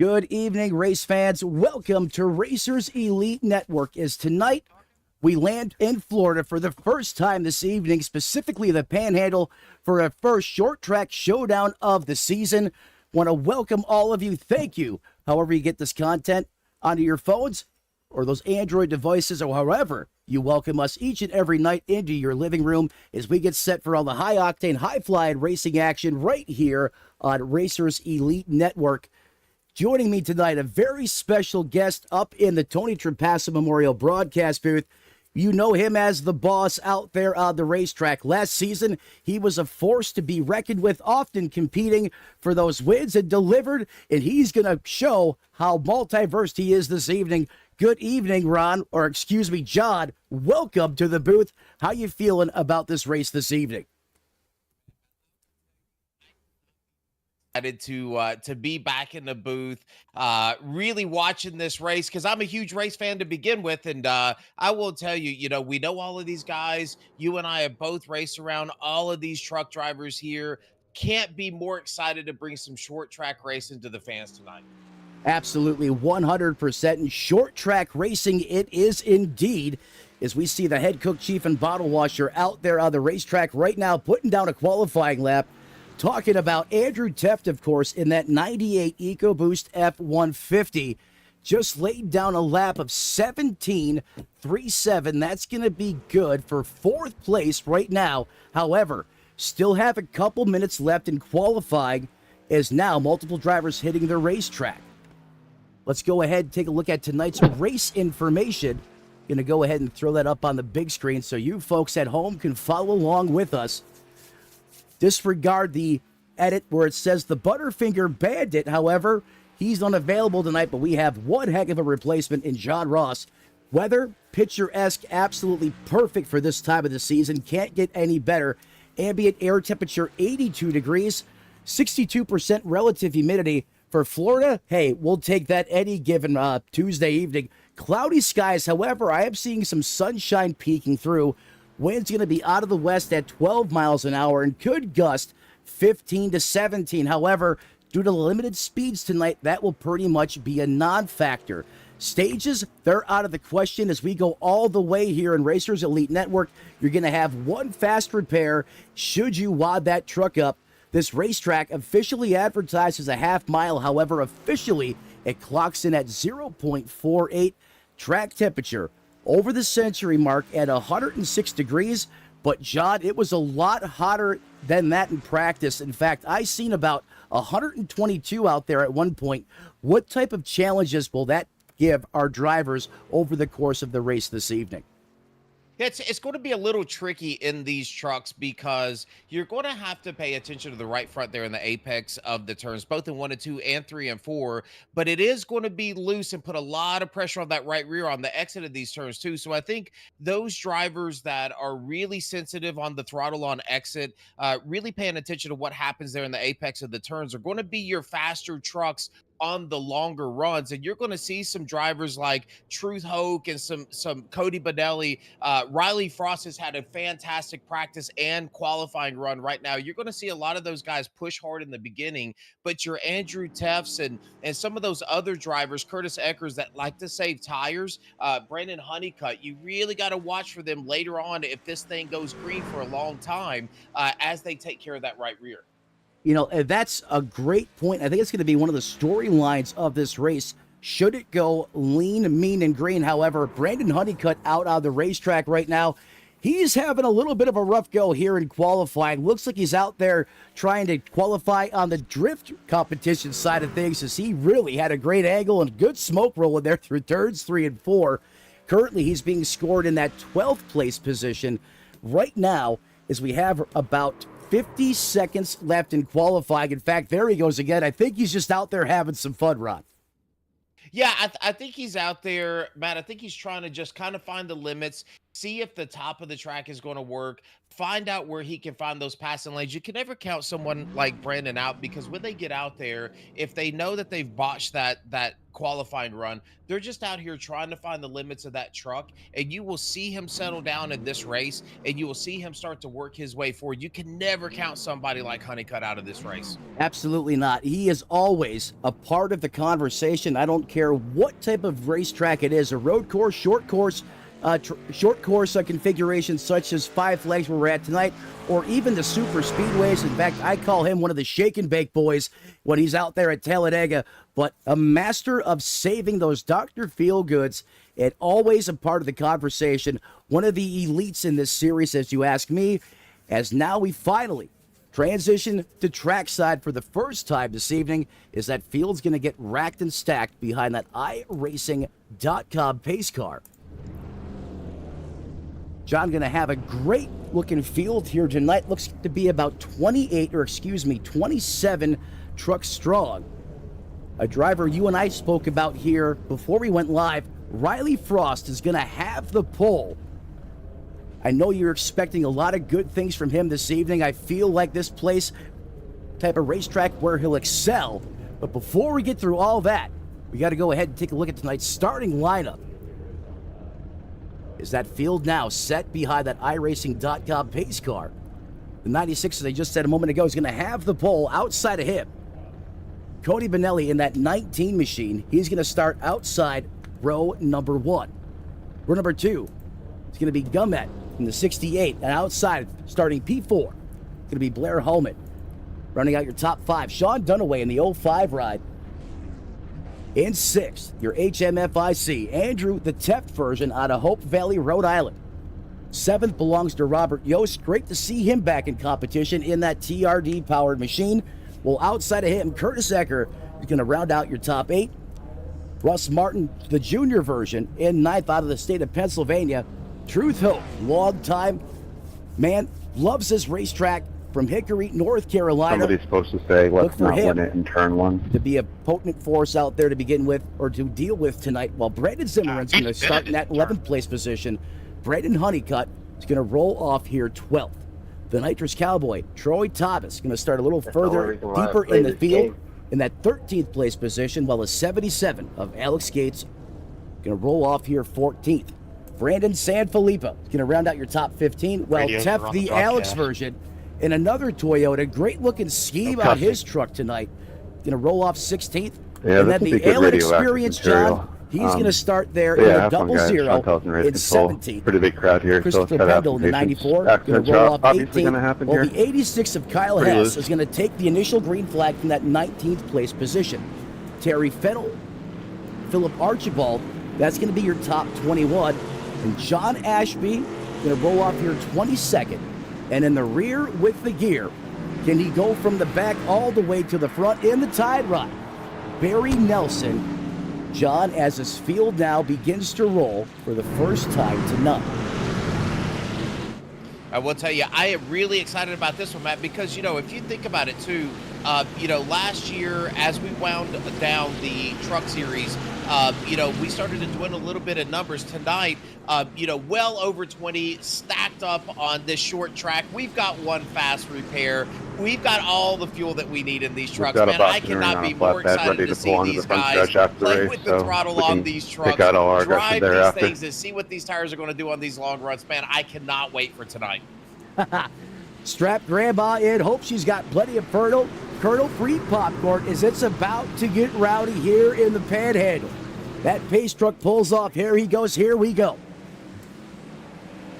Good evening, race fans. Welcome to Racers Elite Network. As tonight we land in Florida for the first time this evening, specifically the Panhandle, for a first short track showdown of the season. Want to welcome all of you. Thank you, however you get this content, onto your phones or those Android devices or however you welcome us each and every night into your living room as we get set for all the high-octane, high-flying racing action right here on Racers Elite Network. Joining me tonight, a very special guest up in the Tony Trapasso Memorial broadcast booth. You know him as the boss out there on the racetrack. Last season, he was a force to be reckoned with, often competing for those wins and delivered, and he's going to show how multiverse he is this evening. Good evening, Ron, or excuse me, John. Welcome to the booth. How you feeling about this race this evening? Excited to be back in the booth, really watching this race because I'm a huge race fan to begin with, and I will tell you, we know all of these guys. You and I have both raced around all of these truck drivers here. Can't be more excited to bring some short track racing to the fans tonight. Absolutely 100%. And short track racing it is indeed, as we see the head cook, chief, and bottle washer out there on the racetrack right now putting down a qualifying lap. Talking about Andrew Tefft, of course, in that 98 EcoBoost F-150. Just laid down a lap of 17.37. That's going to be good for fourth place right now. However, still have a couple minutes left in qualifying as now multiple drivers hitting the racetrack. Let's go ahead and take a look at tonight's race information. Going to go ahead and throw that up on the big screen so you folks at home can follow along with us. Disregard the edit where it says the Butterfinger Bandit. However, he's unavailable tonight, but we have one heck of a replacement in John Ross. Weather, picturesque, absolutely perfect for this time of the season. Can't get any better. Ambient air temperature 82 degrees, 62% relative humidity. For Florida, hey, we'll take that any given Tuesday evening. Cloudy skies, however, I am seeing some sunshine peeking through. Wind's going to be out of the west at 12 miles an hour and could gust 15 to 17. However, due to the limited speeds tonight, that will pretty much be a non-factor. Stages, they're out of the question as we go all the way here in Racers Elite Network. You're going to have one fast repair should you wad that truck up. This racetrack officially advertised as a half mile. However, officially, it clocks in at 0.48 track temperature. Over the century mark at 106 degrees, but John, it was a lot hotter than that in practice. In fact, I seen about 122 out there at one point. What type of challenges will that give our drivers over the course of the race this evening? It's going to be a little tricky in these trucks because you're going to have to pay attention to the right front there in the apex of the turns, both in 1 and 2 and 3 and 4. But it is going to be loose and put a lot of pressure on that right rear on the exit of these turns too. So I think those drivers that are really sensitive on the throttle on exit, really paying attention to what happens there in the apex of the turns, are going to be your faster trucks on the longer runs. And you're going to see some drivers like Truth Hoke and some Cody Bonelli. Riley Frost has had a fantastic practice and qualifying run right now. You're going to see a lot of those guys push hard in the beginning, but your Andrew Teffs and some of those other drivers, Curtis Eckers, that like to save tires, Brandon Honeycutt, you really got to watch for them later on if this thing goes green for a long time, as they take care of that right rear. You know, that's a great point. I think it's going to be one of the storylines of this race. Should it go lean, mean, and green? However, Brandon Honeycutt out on the racetrack right now. He's having a little bit of a rough go here in qualifying. Looks like he's out there trying to qualify on the drift competition side of things, as he really had a great angle and good smoke rolling there through turns 3 and 4. Currently, he's being scored in that 12th place position right now, as we have about 50 seconds left in qualifying. In fact, there he goes again. I think he's just out there having some fun, Ron. Yeah, I think he's out there, Matt. I think he's trying to just kind of find the limits, see if the top of the track is going to work, find out where he can find those passing lanes. You can never count someone like Brandon out, because when they get out there, if they know that they've botched that qualifying run, they're just out here trying to find the limits of that truck, and you will see him settle down in this race, and you will see him start to work his way forward. You can never count somebody like Honeycutt out of this race. Absolutely not. He is always a part of the conversation. I don't care what type of racetrack it is, a road course, short course, configuration such as Five Flags where we're at tonight, or even the super speedways. In fact, I call him one of the shake and bake boys when he's out there at Talladega, but a master of saving those Dr. Feelgoods, and always a part of the conversation. One of the elites in this series, as you ask me, as now we finally transition to trackside for the first time this evening, is that field's going to get racked and stacked behind that iRacing.com pace car. John going to have a great looking field here tonight. Looks to be about 27 trucks strong. A driver you and I spoke about here before we went live, Riley Frost, is going to have the pole. I know you're expecting a lot of good things from him this evening. I feel like this place, type of racetrack where he'll excel. But before we get through all that, we got to go ahead and take a look at tonight's starting lineup. Is that field now set behind that iRacing.com pace car? The 96, as I just said a moment ago, is going to have the pole outside of him. Cody Benelli in that 19 machine. He's going to start outside row number 1. Row number 2 is going to be Gumet in the 68, and outside, starting P4, going to be Blair Holman. Running out your top 5, Sean Dunaway in the 05 ride. In 6th, your HMFIC, Andrew the Teft version out of Hope Valley, Rhode Island. 7th belongs to Robert Yost. Great to see him back in competition in that TRD-powered machine. Well, outside of him, Curtis Ecker is going to round out your top 8. Russ Martin, the junior version, in 9th out of the state of Pennsylvania. Truth Hope, long time man, loves this racetrack from Hickory, North Carolina. Somebody's supposed to say, let's not win it in turn 1. To be a potent force out there to begin with, or to deal with tonight, while Brandon Zimmerman's going to start in that 11th place position. Brandon Honeycutt is going to roll off here 12th. The Nitrous Cowboy, Troy Thomas, going to start a little further, deeper in the field in that 13th place position, while a 77 of Alex Gates going to roll off here 14th. Brandon Sanfilippo is going to round out your top 15, while Tef, the Alex version, in another Toyota, great looking scheme on his truck tonight, going to roll off 16th. Yeah, and then the Allen Experience, John, he's going to start there in the 00 in 17th. Pretty big crowd here. Christopher Pendle in the 94, going to roll off 18th. Well, the 86 of Kyle Hess is going to take the initial green flag from that 19th place position. Terry Fennell, Philip Archibald, that's going to be your top 21. And John Ashby going to roll off here 22nd. And in the rear with the gear, can he go from the back all the way to the front in the Tide Rod? Barry Nelson, John, as his field now begins to roll for the first time tonight. I will tell you, I am really excited about this one, Matt, because, you know, if you think about it, too, you know, last year, as we wound down the truck series, you know, we started to dwindle a little bit in numbers. Tonight, you know, well over 20 stacked up on this short track. We've got one fast repair. We've got all the fuel that we need in these trucks. Man, I cannot be more excited to see these guys play with the throttle on these trucks, drive these things, and see what these tires are going to do on these long runs. Man, I cannot wait for tonight. Strap grandma in. Hope she's got plenty of kernel-free popcorn as it's about to get rowdy here in the Panhandle. That pace truck pulls off. Here he goes. Here we go.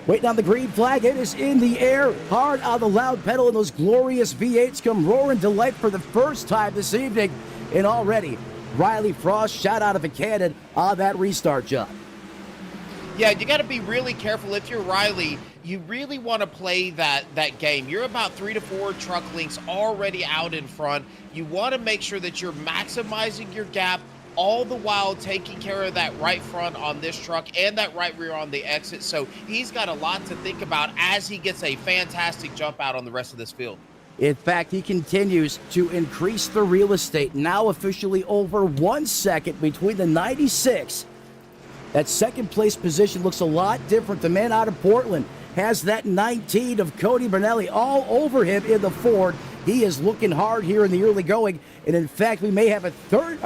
Waiting on the green flag. It is in the air. Hard on the loud pedal, and those glorious V8s come roaring to life for the first time this evening. And already, Riley Frost shot out of a cannon on that restart job. Yeah, you got to be really careful. If you're Riley, you really want to play that game. You're about 3 to 4 truck lengths already out in front. You want to make sure that you're maximizing your gap, all the while taking care of that right front on this truck and that right rear on the exit. So he's got a lot to think about as he gets a fantastic jump out on the rest of this field. In fact, he continues to increase the real estate, now officially over 1 second between the 96 That second place position looks a lot different. The man out of Portland has that 19 of Cody Bernelli all over him in the Ford. He is looking hard here in the early going. And in fact, we may have a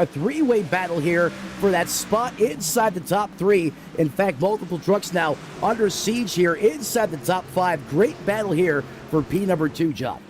three-way battle here for that spot inside the top three. In fact, multiple trucks now under siege here inside the top five. Great battle here for P number 2, John.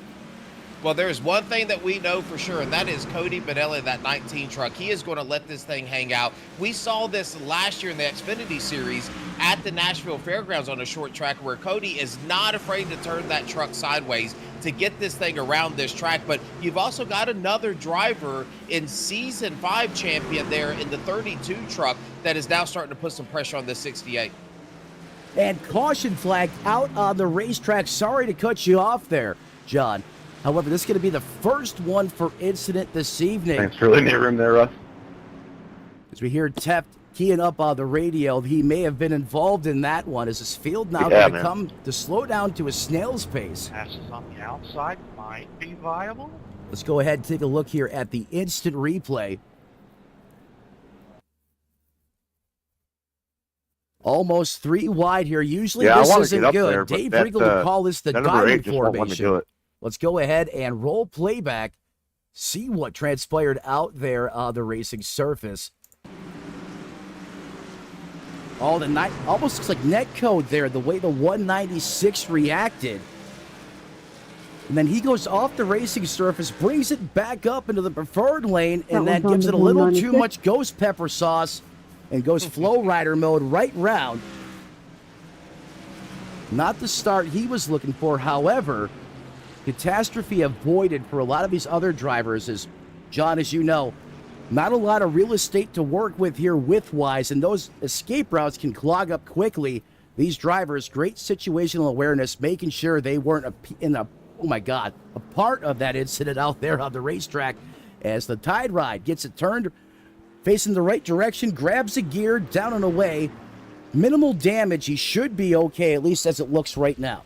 Well, there's one thing that we know for sure, and that is Cody Bernelli, that 19 truck. He is going to let this thing hang out. We saw this last year in the Xfinity Series at the Nashville Fairgrounds on a short track where Cody is not afraid to turn that truck sideways to get this thing around this track. But you've also got another driver in Season 5 champion there in the 32 truck that is now starting to put some pressure on this 68. And caution flag out on the racetrack. Sorry to cut you off there, John. However, this is going to be the first one for incident this evening. Thanks for letting me room there, Russ. As we hear Teft keying up on the radio, he may have been involved in that one. Is this field now going to come to slow down to a snail's pace? Passes on the outside might be viable. Let's go ahead and take a look here at the instant replay. Almost 3 wide here. Usually this isn't good. Dave Regal would call this the diamond formation. Let's go ahead and roll playback, see what transpired out there on the racing surface. Oh, almost looks like net code there, the way the 196 reacted. And then he goes off the racing surface, brings it back up into the preferred lane, and then gives it a little too much ghost pepper sauce and goes flow rider mode right round. Not the start he was looking for, however. Catastrophe avoided for a lot of these other drivers is, John, as you know, not a lot of real estate to work with here width-wise, and those escape routes can clog up quickly. These drivers, great situational awareness, making sure they weren't a part of that incident out there on the racetrack as the Tide Ride gets it turned, facing the right direction, grabs a gear, down and away. Minimal damage. He should be okay, at least as it looks right now.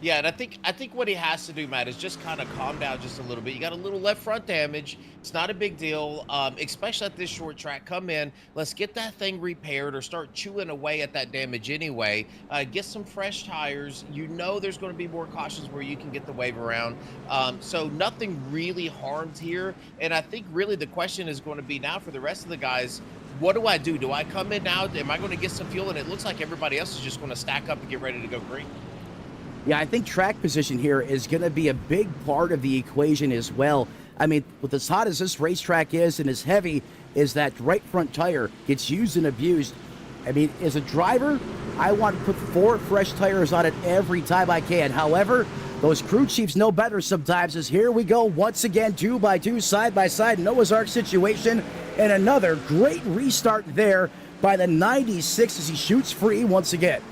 Yeah, and I think what he has to do, Matt, is just kind of calm down just a little bit. You got a little left front damage. It's not a big deal, especially at this short track. Come in, let's get that thing repaired or start chewing away at that damage anyway. Get some fresh tires. You know there's going to be more cautions where you can get the wave around. So nothing really harmed here. And I think really the question is going to be now for the rest of the guys, what do I do? Do I come in now? Am I going to get some fuel? And it looks like everybody else is just going to stack up and get ready to go green. Yeah, I think track position here is going to be a big part of the equation as well. I mean, with as hot as this racetrack is and as heavy as that right front tire gets used and abused, I mean, as a driver, I want to put 4 fresh tires on it every time I can. However, those crew chiefs know better sometimes as here we go once again, 2x2, side by side, Noah's Ark situation, and another great restart there by the 96 as he shoots free once again.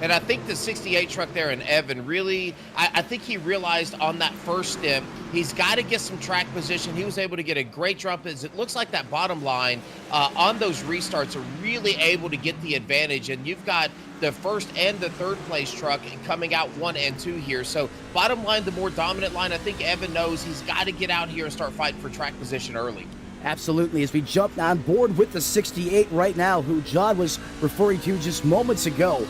And I think the 68 truck there in Evan really, I think he realized on that first stint, he's got to get some track position. He was able to get a great jump as it looks like that bottom line on those restarts are really able to get the advantage. And you've got the first and the third place truck coming out 1 and 2 here. So bottom line, the more dominant line, I think Evan knows he's got to get out here and start fighting for track position early. Absolutely, as we jump on board with the 68 right now, who John was referring to just moments ago.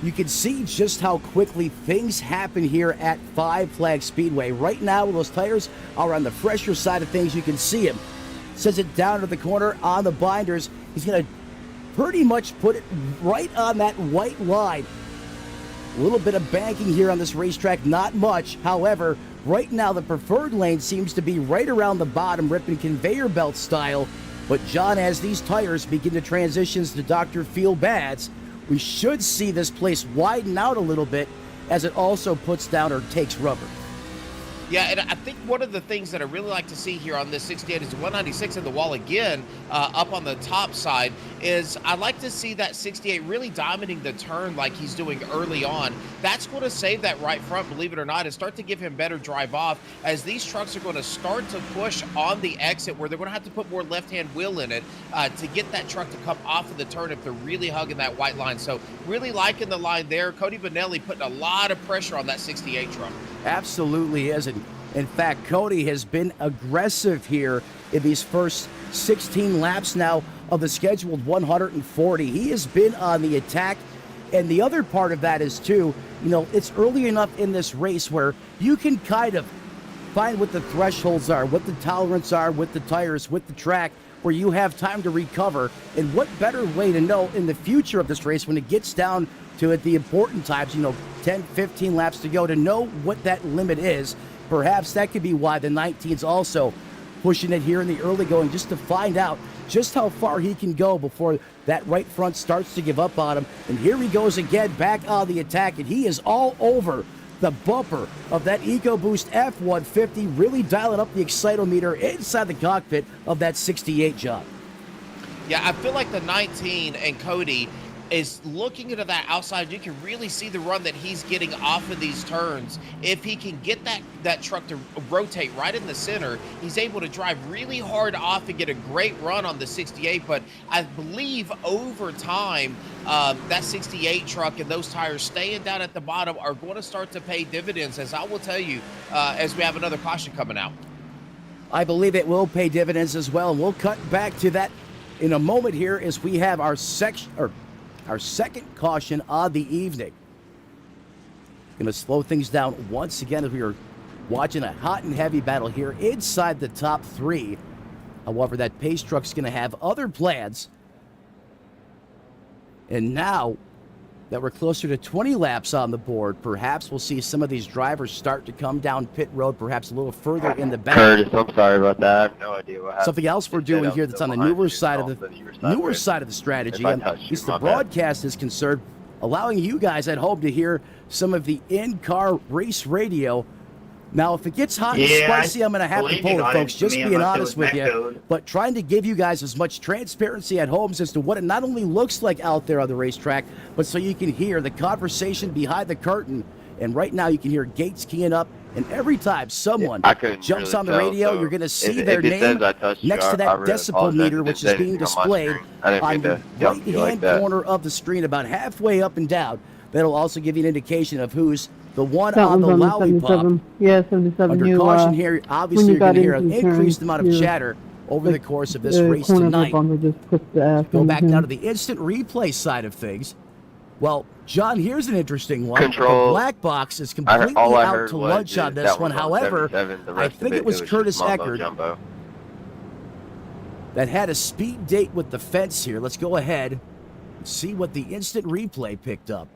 You can see just how quickly things happen here at Five Flag Speedway. Right now, those tires are on the fresher side of things. You can see him. Sends it down to the corner on the binders. He's going to pretty much put it right on that white line. A little bit of banking here on this racetrack, not much. However, right now the preferred lane seems to be right around the bottom, ripping conveyor belt style. But John, as these tires begin to transition to Dr. Feel Bad's, we should see this place widen out a little bit as it also puts down or takes rubber. Yeah, and I think one of the things that I really like to see here on this 68 is 196 in the wall again, up on the top side, is I like to see that 68 really dominating the turn like he's doing early on. That's going to save that right front, believe it or not, and start to give him better drive off as these trucks are going to start to push on the exit where they're going to have to put more left-hand wheel in it to get that truck to come off of the turn if they're really hugging that white line. So really liking the line there. Cody Bernelli putting a lot of pressure on that 68 truck. Absolutely is. And in fact, Cody has been aggressive here in these first 16 laps now of the scheduled 140. He has been on the attack. And the other part of that is, too, it's early enough in this race where you can kind of find what the thresholds are, what the tolerance are with the tires, with the track, where you have time to recover. And what better way to know in the future of this race when it gets down to it, the important times, 10, 15 laps to go, to know what that limit is. Perhaps that could be why the 19's also pushing it here in the early going, just to find out just how far he can go before that right front starts to give up on him. And here he goes again, back on the attack, and he is all over the bumper of that EcoBoost F-150, really dialing up the excitometer inside the cockpit of that 68, John. Yeah, I feel like the 19 and Cody is looking into that outside. You can really see the run that he's getting off of these turns. If he can get that truck to rotate right in the center, he's able to drive really hard off and get a great run on the 68. But I believe over time, that 68 truck and those tires staying down at the bottom are going to start to pay dividends, as I will tell you, as we have another caution coming out. I believe it will pay dividends as well. And we'll cut back to that in a moment here as we have our second caution on the evening. Going to slow things down once again as we are watching a hot and heavy battle here inside the top three. However, that pace truck's going to have other plans. And now that we're closer to 20 laps on the board, perhaps we'll see some of these drivers start to come down pit road, perhaps a little further in the back. Curtis, I'm sorry about that. I have no idea what happened. Something else we're doing here that's on the newer side of the strategy, and at least the broadcast is concerned, allowing you guys at home to hear some of the in-car race radio. Now, if it gets hot and spicy, I'm going to have to pull it, folks, just being honest with you. But trying to give you guys as much transparency at home as to what it not only looks like out there on the racetrack, but so you can hear the conversation behind the curtain. And right now you can hear gates keying up. And every time someone jumps on the radio, you're going to see their name next to that decibel meter, which is being displayed on the right-hand corner of the screen, about halfway up and down. That'll also give you an indication of who's the one on the lollipop. Yeah, 77. Under caution here, obviously you're going to hear an increased amount of chatter over the course of this race tonight. Go back now to the instant replay side of things. Well, John, here's an interesting one. Control. The black box is completely out to lunch on this one. However, I think it was Curtis Eckert that had a speed date with the fence here. Let's go ahead and see what the instant replay picked up.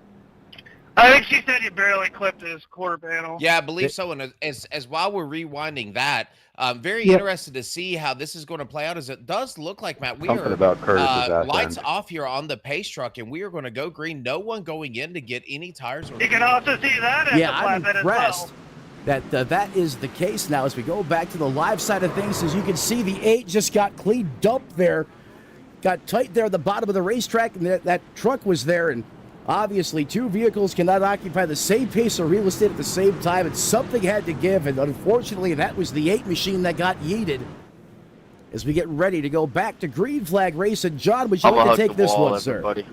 I think she said you barely clipped his quarter panel. Yeah, I believe so. And as while we're rewinding that, very interested to see how this is going to play out. As it does look like, Matt, we are lights off here on the pace truck, and we are going to go green. No one going in to get any tires. You can also see that. Yeah, I'm impressed that that is the case now. As we go back to the live side of things, as you can see, the 8 just got cleaned up there, got tight there at the bottom of the racetrack, and that truck was there. And obviously, two vehicles cannot occupy the same piece of real estate at the same time, and something had to give, and unfortunately, that was the 8 machine that got yeeted. As we get ready to go back to green flag racing, John, would you like to take this one, sir?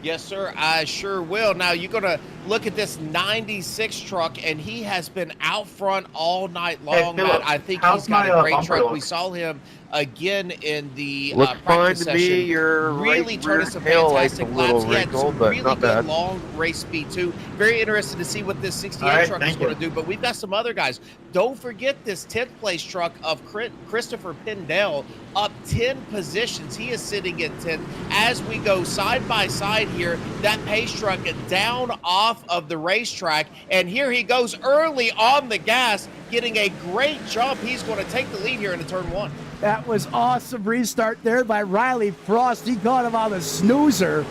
Yes, sir, I sure will. Now, you're going to look at this 96 truck, and he has been out front all night long. Hey, Phillip, I think he's got a great truck. We saw him again in the practice session. Really turned us some fantastic laps. He had some really good long race speed, too. Very interested to see what this 68 truck is going to do. But we've got some other guys. Don't forget this 10th place truck of Christopher Pendell up 10 positions. He is sitting in 10th. As we go side by side here, that pace truck down off of the racetrack. And here he goes early on the gas, getting a great jump. He's going to take the lead here into turn 1. That was awesome restart there by Riley Frost. He caught him on the snoozer.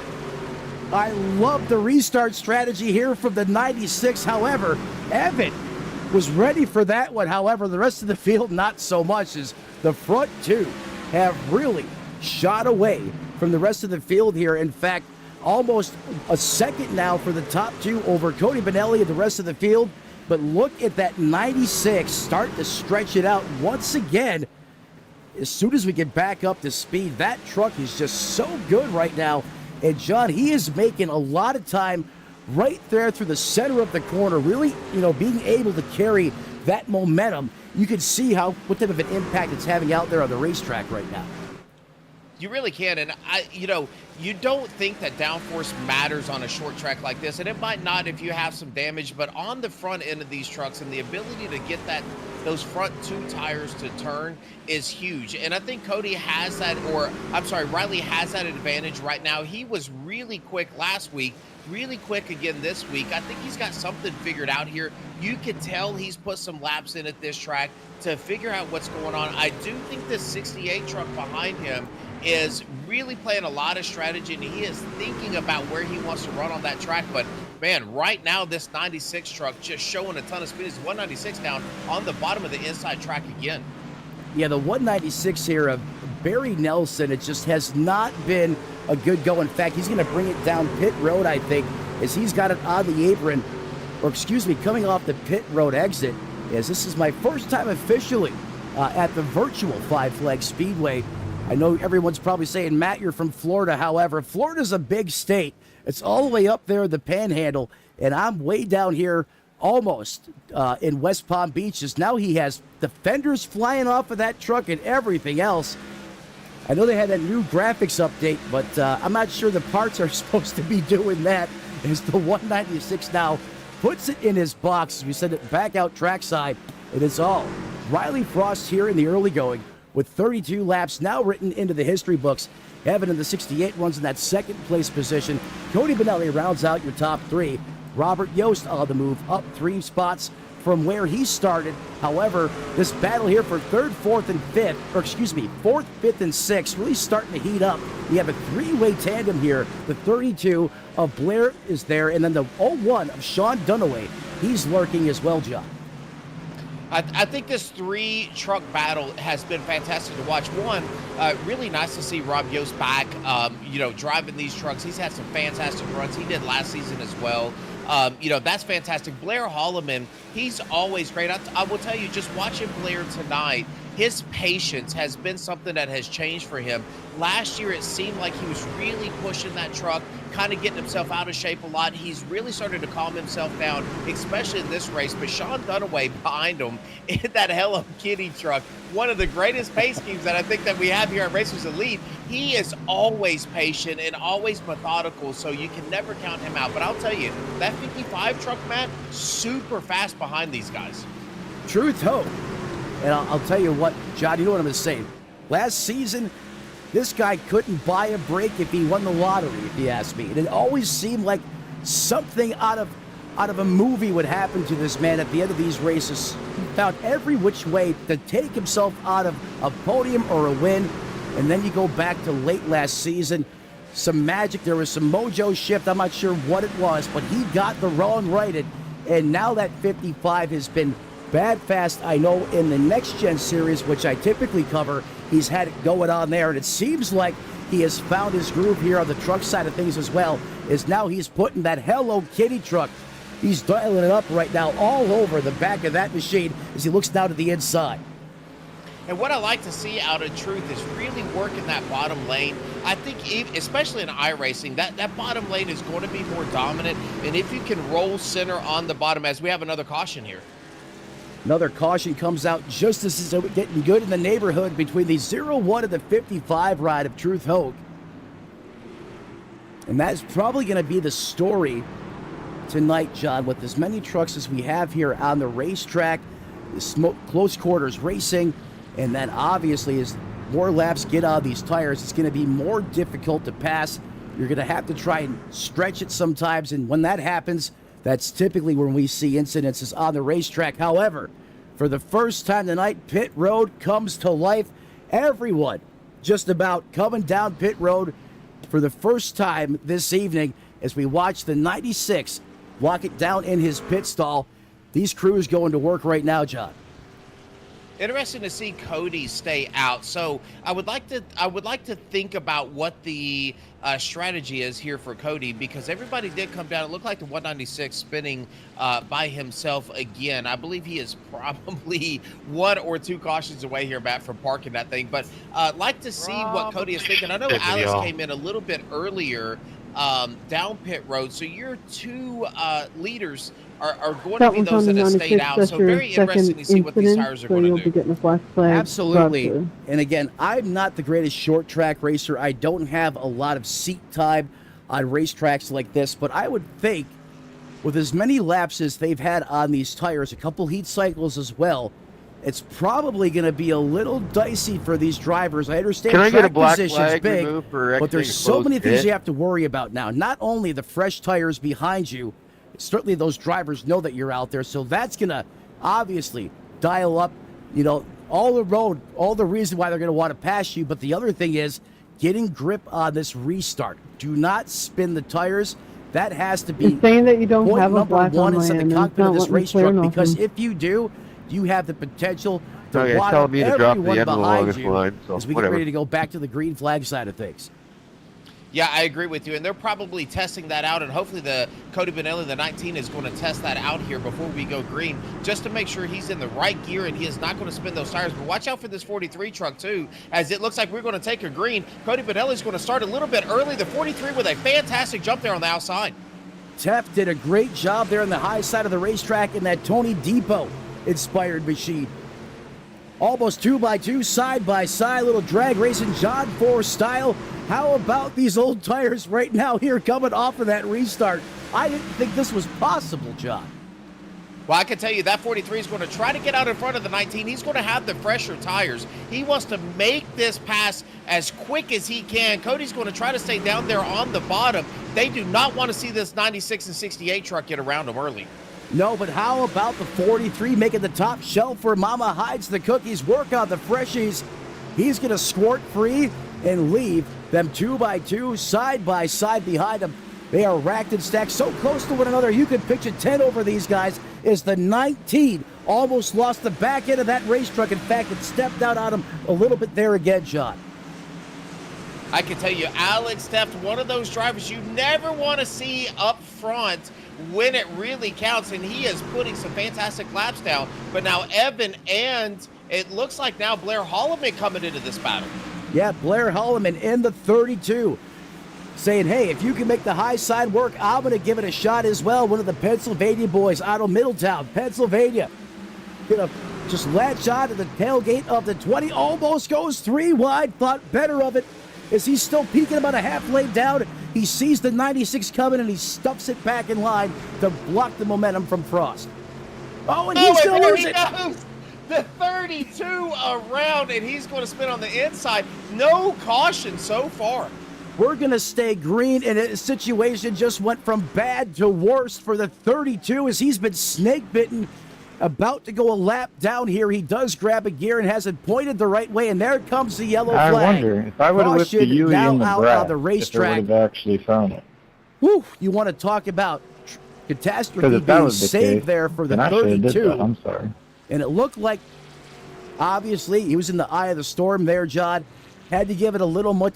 I love the restart strategy here from the 96. However, Evan was ready for that one. However, the rest of the field, not so much, as the front two have really shot away from the rest of the field here. In fact, almost a second now for the top two over Cody Benelli and the rest of the field. But look at that 96 start to stretch it out once again. As soon as we get back up to speed, that truck is just so good right now. And John, he is making a lot of time right there through the center of the corner, really, being able to carry that momentum. You can see what type of an impact it's having out there on the racetrack right now. You really can, and you don't think that downforce matters on a short track like this, and it might not if you have some damage, but on the front end of these trucks and the ability to get those front 2 tires to turn is huge. And I think Cody has that, or I'm sorry, Riley has that advantage right now. He was really quick last week, really quick again this week. I think he's got something figured out here. You can tell he's put some laps in at this track to figure out what's going on. I do think this 68 truck behind him is really playing a lot of strategy, and he is thinking about where he wants to run on that track. But man, right now this 96 truck just showing a ton of speed. It's 196 down on the bottom of the inside track again. Yeah, the 196 here of Barry Nelson, it just has not been a good go. In fact, he's going to bring it down pit road, I think, as he's got it on the apron, or excuse me, coming off the pit road exit, as this is my first time officially at the virtual Five Flag Speedway. I know everyone's probably saying, Matt, you're from Florida. However, Florida's a big state. It's all the way up there, the Panhandle, and I'm way down here almost in West Palm Beaches. Now he has the fenders flying off of that truck and everything else. I know they had that new graphics update, but I'm not sure the parts are supposed to be doing that, as the 196 now puts it in his box. We send it back out trackside. It is all Riley Frost here in the early going, with 32 laps now written into the history books. Evan in the 68 runs in that second place position. Cody Benelli rounds out your top 3. Robert Yost on the move, up 3 spots from where he started. However, this battle here for 3rd, 4th, and 5th, or excuse me, 4th, 5th, and 6th, really starting to heat up. We have a 3-way tandem here. The 32 of Blair is there, and then the 01 of Sean Dunaway. He's lurking as well, John. I think this 3-truck battle has been fantastic to watch. One, really nice to see Rob Yost back, driving these trucks. He's had some fantastic runs. He did last season as well. That's fantastic. Blair Holloman, he's always great. I will tell you, just watching Blair tonight, his patience has been something that has changed for him. Last year, it seemed like he was really pushing that truck, kind of getting himself out of shape a lot. He's really started to calm himself down, especially in this race. But Sean Dunaway behind him in that Hello Kitty truck, one of the greatest pace schemes that I think that we have here at Racers Elite. He is always patient and always methodical, so you can never count him out. But I'll tell you, that 55 truck, Matt, super fast behind these guys. Truth Hope. And I'll tell you what, John, you know what I'm going to say. Last season, this guy couldn't buy a break if he won the lottery, if you ask me. And it always seemed like something out of a movie would happen to this man at the end of these races. He found every which way to take himself out of a podium or a win. And then you go back to late last season, some magic, there was some mojo shift, I'm not sure what it was, but he got the wrong righted. And now that 55 has been bad fast. I know in the Next Gen series, which I typically cover, he's had it going on there, and it seems like he has found his groove here on the truck side of things as well, is now he's putting that Hello Kitty truck, he's dialing it up right now all over the back of that machine as he looks down to the inside. And what I like to see out of Truth is really working that bottom lane. I think, especially in iRacing, that bottom lane is going to be more dominant. And if you can roll center on the bottom, as we have another caution here. Another caution comes out just as it's getting good in the neighborhood between the 01 and the 55 ride of Truth Hogue. And that's probably going to be the story tonight, John, with as many trucks as we have here on the racetrack, close quarters racing, and then obviously as more laps get on these tires, it's going to be more difficult to pass. You're going to have to try and stretch it sometimes, and when that happens, that's typically when we see incidences on the racetrack. However, for the first time tonight, pit road comes to life. Everyone just about coming down pit road for the first time this evening as we watch the 96 walk it down in his pit stall. These crews going to work right now, John. Interesting to see Cody stay out. So I would like to think about what the strategy is here for Cody, because everybody did come down. It looked like the 196 spinning by himself again. I believe he is probably 1 or 2 cautions away here, Matt, from parking that thing. But like to see what Cody is thinking. I know Alex came in a little bit earlier down pit road. So your two leaders are going to That be one's those on that the have stayed 96. out. That's So your very interesting second to see what these incident, tires are so going you'll to be do. getting a black flag. Absolutely. brought through. And again, I'm not the greatest short track racer. I don't have a lot of seat time on racetracks like this, but I would think with as many laps as they've had on these tires, a couple heat cycles as well, it's probably going to be a little dicey for these drivers. I understand Can I get a track black position's flag big, removed for but there's exiting so closed many things pit? you have to worry about now. Not only the fresh tires behind you, certainly those drivers know that you're out there, so that's going to obviously dial up, all the road, all the reason why they're going to want to pass you. But the other thing is getting grip on this restart. Do not spin the tires. That has to be It's saying that you don't point have a number black one on my inside end. the and cockpit it's not of this letting me race clear truck, because nothing. if you do, you have the potential to Okay, it's wad telling up me to drop to the everyone end of the behind longest you line, so as we get whatever. ready to go back to the green flag side of things. Yeah, I agree with you. And they're probably testing that out. And hopefully the Cody Benelli, the 19, is going to test that out here before we go green, just to make sure he's in the right gear and he is not going to spin those tires. But watch out for this 43 truck, too, as it looks like we're going to take a green. Cody Benelli is going to start a little bit early. The 43 with a fantastic jump there on the outside. Tef did a great job there on the high side of the racetrack in that Tony Depot inspired machine. Almost 2x2, side by side, little drag racing John Force style. How about these old tires right now here coming off of that restart? I didn't think this was possible, John. Well, I can tell you that 43 is going to try to get out in front of the 19. He's going to have the fresher tires. He wants to make this pass as quick as he can. Cody's going to try to stay down there on the bottom. They do not want to see this 96 and 68 truck get around him early. No, but how about the 43 making the top shelf where Mama hides the cookies? Work on the freshies. He's going to squirt free and leave them 2x2, side by side behind him. They are racked and stacked so close to one another, you could picture 10 over these guys as the 19 almost lost the back end of that race truck. In fact, it stepped out on him a little bit there again, John. I can tell you, Alex Teft, one of those drivers you never want to see up front when it really counts, and he is putting some fantastic laps down. But now Evan and it looks like now Blair Holloman coming into this battle. Yeah, Blair Holloman in the 32 saying, hey, if you can make the high side work, I'm going to give it a shot as well. One of the Pennsylvania boys out of Middletown, Pennsylvania. Going to just latch on to the tailgate of the 20. Almost goes 3 wide. Thought better of it. As he's still peeking about a half lane down, he sees the 96 coming and he stuffs it back in line to block the momentum from Frost. Oh, and he's going to lose it. Goes. The 32 around, and he's going to spin on the inside. No caution so far. We're going to stay green, and a situation just went from bad to worse for the 32 as he's been snake bitten. About to go a lap down here. He does grab a gear and has it pointed the right way, and there comes the yellow flag. I wonder if I would have whipped the Caution UE now in the out on Brad, the if I racetrack. would have actually found it. Whew, you want to talk about catastrophe Because if that being was the saved case, there for the then I should have did 32. that. I'm sorry. And it looked like, obviously, he was in the eye of the storm there, John. Had to give it a little more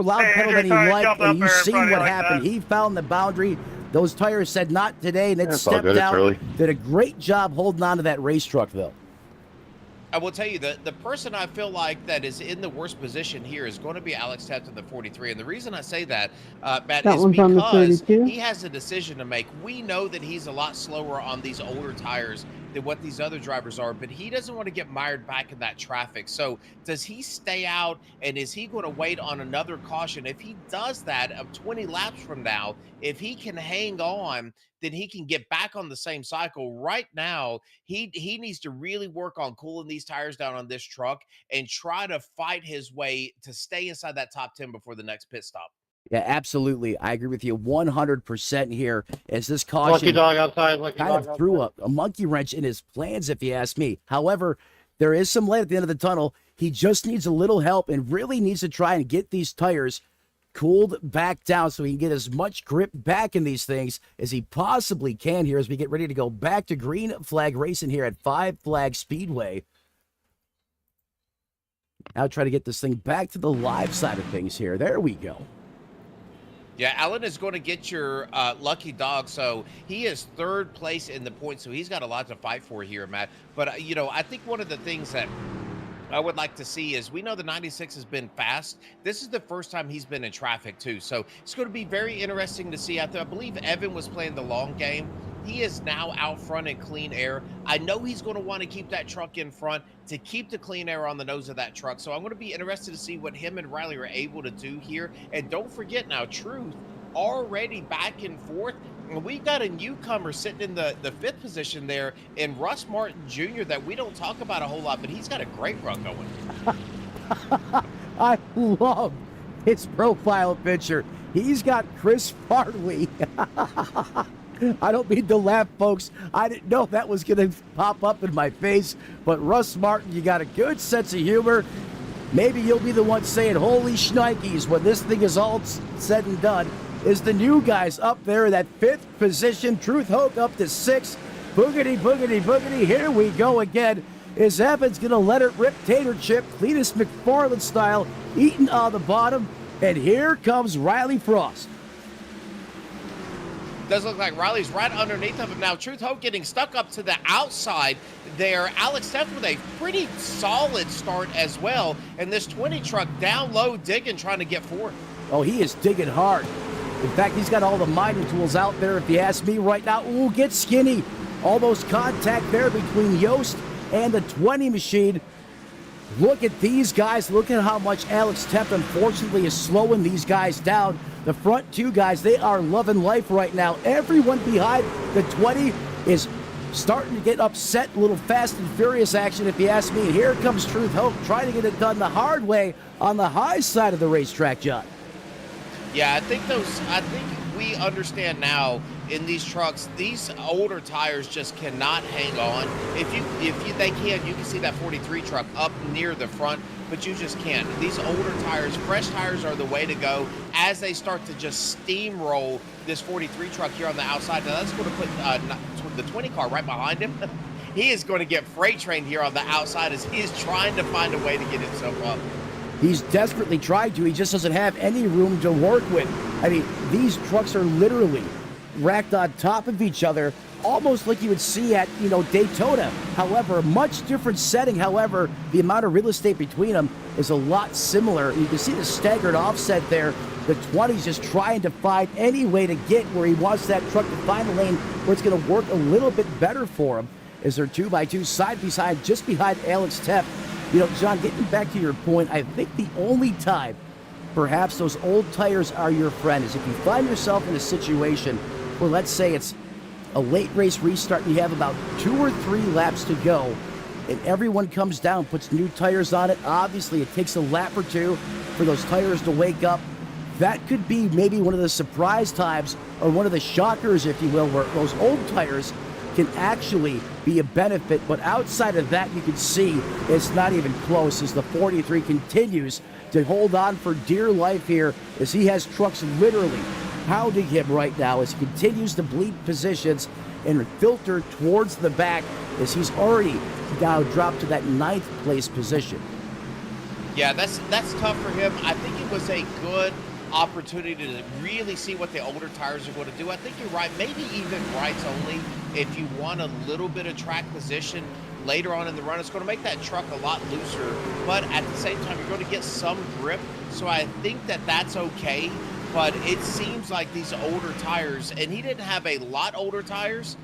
loud Hey, pedal than he Andrew, sorry, liked, jump and up you there in seen front of you what like happened. that. He found the boundary. Those tires said not today, and it That's all stepped good. It's out. early. Did a great job holding on to that race truck, though. I will tell you that the person I feel like that is in the worst position here is going to be Alex Teft in the 43. And the reason I say that, Matt, That is one's on the because 32? he has a decision to make. We know that he's a lot slower on these older tires than what these other drivers are, but he doesn't want to get mired back in that traffic. So does he stay out, and is he going to wait on another caution? If he does that of 20 laps from now, if he can hang on, then he can get back on the same cycle. Right now, he needs to really work on cooling these tires down on this truck and try to fight his way to stay inside that top 10 before the next pit stop. Yeah, absolutely. I agree with you 100% here as this Lucky caution dog outside. Lucky kind dog of threw a monkey wrench in his plans, if you ask me. However, there is some light at the end of the tunnel. He just needs a little help and really needs to try and get these tires cooled back down so he can get as much grip back in these things as he possibly can here as we get ready to go back to green flag racing here at Five Flag Speedway. Now try to get this thing back to the live side of things here. There we go. Yeah, Alan is going to get your lucky dog. So he is third place in the points. So he's got a lot to fight for here, Matt. But, I think one of the things that I would like to see is we know the 96 has been fast. This is the first time he's been in traffic too. So it's going to be very interesting to see out there. I believe Evan was playing the long game. He is now out front in clean air. I know he's going to want to keep that truck in front to keep the clean air on the nose of that truck. So I'm going to be interested to see what him and Riley are able to do here. And don't forget now, Truth already back and forth. We've got a newcomer sitting in the fifth position there in Russ Martin Jr. that we don't talk about a whole lot, but he's got a great run going. I love his profile picture. He's got Chris Farley. I don't mean to laugh, folks. I didn't know that was going to pop up in my face. But Russ Martin, you got a good sense of humor. Maybe you'll be the one saying, holy shnikes, when this thing is all said and done. Is the new guys up there in that fifth position. Truth Hoke up to sixth. Boogity, boogity, boogity. Here we go again. Is Evans going to let it rip tater chip, Cletus McFarland style, eating on the bottom. And here comes Riley Frost. Does look like Riley's right underneath of him now. Truth Hope getting stuck up to the outside there. Alex Teff with a pretty solid start as well. And this 20 truck down low digging, trying to get forward. Oh, he is digging hard. In fact, he's got all the mining tools out there, if you ask me right now. Ooh, get skinny. Almost contact there between Yost and the 20 machine. Look at these guys. Look at how much Alex Teff, unfortunately, is slowing these guys down. The front two guys, they are loving life right now. Everyone behind the 20 is starting to get upset. A little fast and furious action, if you ask me. Here comes Truth Hope trying to get it done the hard way on the high side of the racetrack, John. Yeah, I think we understand now in these trucks, these older tires just cannot hang on. They can, you can see that 43 truck up near the front, but you just can't. These older tires, fresh tires are the way to go as they start to just steamroll this 43 truck here on the outside. Now that's going to put the 20 car right behind him. He is going to get freight trained here on the outside as he is trying to find a way to get himself up. He's desperately tried to. He just doesn't have any room to work with. I mean, these trucks are literally racked on top of each other, almost like you would see at, Daytona. However, much different setting. However, the amount of real estate between them is a lot similar. You can see the staggered offset there. The 20's just trying to find any way to get where he wants that truck to find a lane where it's going to work a little bit better for him. Is there 2x2 side by side just behind Alex Teff? John, getting back to your point, I think the only time perhaps those old tires are your friend is if you find yourself in a situation where, let's say it's a late race restart and you have about 2 or 3 laps to go and everyone comes down, puts new tires on it. Obviously, it takes a lap or two for those tires to wake up. That could be maybe one of the surprise times or one of the shockers, if you will, where those old tires can actually be a benefit. But outside of that, you can see it's not even close as the 43 continues to hold on for dear life here as he has trucks literally pounding him right now as he continues to bleed positions and filter towards the back as he's already now dropped to that 9th place position. Yeah, that's tough for him. I think it was a good opportunity to really see what the older tires are going to do. I think you're right, maybe even rights only if you want a little bit of track position later on in the run. It's going to make that truck a lot looser, but at the same time you're going to get some grip, so I think that's okay. But it seems like these older tires, and he didn't have a lot older tires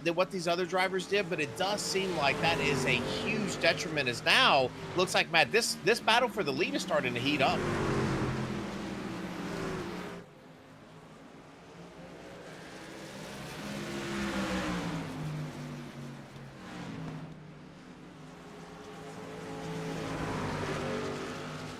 than what these other drivers did, but it does seem like that is a huge detriment as now looks like, Matt, this battle for the lead is starting to heat up.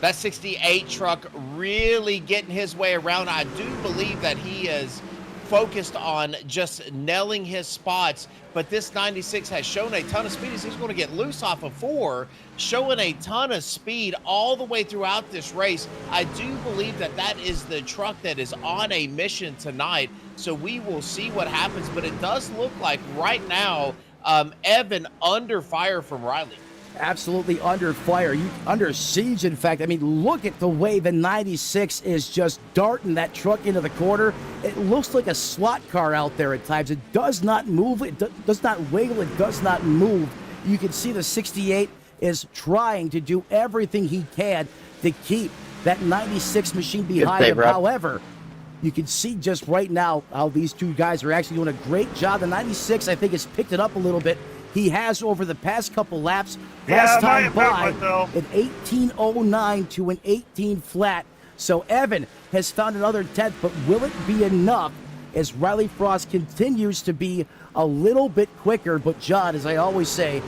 That 68 truck really getting his way around. I do believe that he is focused on just nailing his spots, but this 96 has shown a ton of speed. He's going to get loose off of 4, showing a ton of speed all the way throughout this race. I do believe that is the truck that is on a mission tonight, so we will see what happens, but it does look like right now Evan under fire from Riley. Absolutely under fire, under siege, in fact. I mean, look at the way the 96 is just darting that truck into the corner. It looks like a slot car out there at times. It does not move, it does not wiggle, it does not move. You can see the 68 is trying to do everything he can to keep that 96 machine behind him. However, you can see just right now how these two guys are actually doing a great job. The 96, I think, has picked it up a little bit. He has over the past couple laps. Last time by, an 18.09 to an 18 flat. So Evan has found another 10th, but will it be enough as Riley Frost continues to be a little bit quicker? But John, as I always say,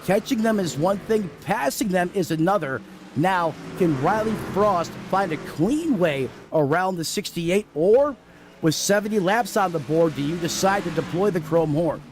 catching them is one thing, passing them is another. Now, can Riley Frost find a clean way around the 68, or with 70 laps on the board, do you decide to deploy the chrome horn?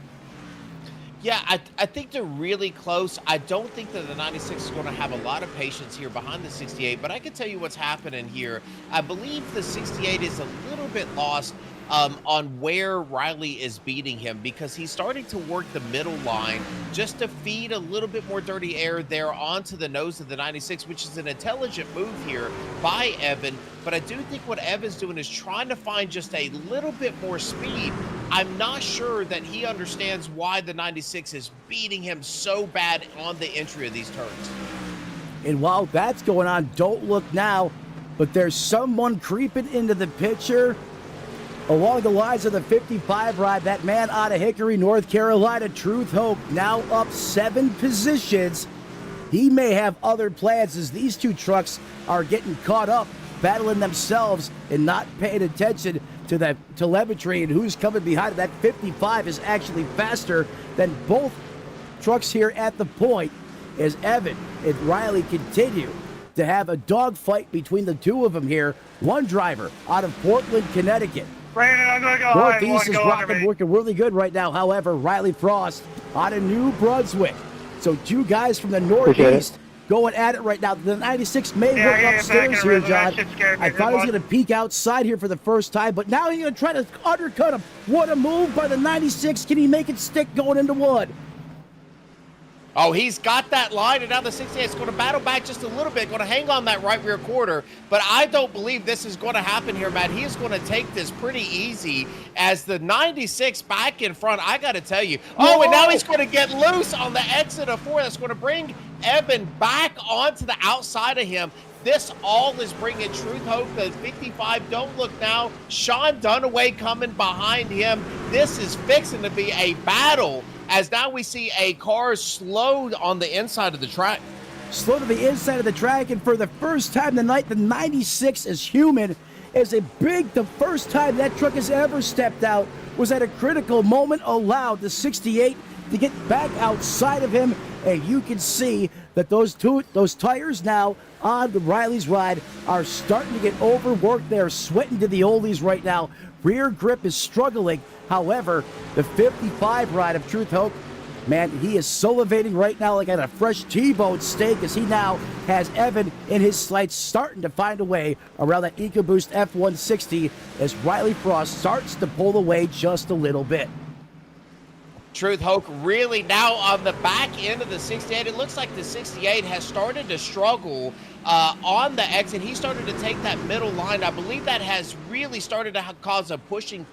Yeah, I think they're really close. I don't think that the 96 is going to have a lot of patience here behind the 68, but I can tell you what's happening here. I believe the 68 is a little bit lost on where Riley is beating him, because he's starting to work the middle line just to feed a little bit more dirty air there onto the nose of the 96, which is an intelligent move here by Evan. But I do think what Evan's doing is trying to find just a little bit more speed. I'm not sure that he understands why the 96 is beating him so bad on the entry of these turns. And while that's going on, don't look now, but there's someone creeping into the picture along the lines of the 55 ride. That man out of Hickory, North Carolina, Truth Hope, now up 7 positions. He may have other plans as these two trucks are getting caught up, battling themselves and not paying attention to that telemetry and who's coming behind. That 55 is actually faster than both trucks here at the point, as Evan and Riley continue to have a dogfight between the two of them here. One driver out of Portland, Connecticut. Brandon, I'm going to go Northeast is working really good right now. However, Riley Frost out of New Brunswick. So two guys from the Northeast going at it right now. The 96 may look upstairs here, John. I thought he was going to peek outside here for the first time, but now he's going to try to undercut him. What a move by the 96. Can he make it stick going into one? Oh, he's got that line, and now the 68 is going to battle back just a little bit, going to hang on that right rear quarter. But I don't believe this is going to happen here, Matt. He is going to take this pretty easy as the 96 back in front. I got to tell you. Oh, and now he's going to get loose on the exit of 4. That's going to bring Evan back onto the outside of him. This all is bringing Truth Hope. The 55, don't look now. Sean Dunaway coming behind him. This is fixing to be a battle, as now we see a car slowed on the inside of the track. Slow to the inside of the track, and for the first time tonight, the 96 is human. The first time that truck has ever stepped out was at a critical moment, allowed the 68 to get back outside of him, and you can see that those tires now on the Riley's ride are starting to get overworked. They're sweating to the oldies right now. Rear grip is struggling. However, the 55 ride of Truth Hope, man, he is salivating right now like at a fresh T-bone steak, as he now has Evan in his sights, starting to find a way around that EcoBoost F-160 as Riley Frost starts to pull away just a little bit. Truth Hope really now on the back end of the 68. It looks like the 68 has started to struggle on the exit. He started to take that middle line. I believe that has really started to cause a pushing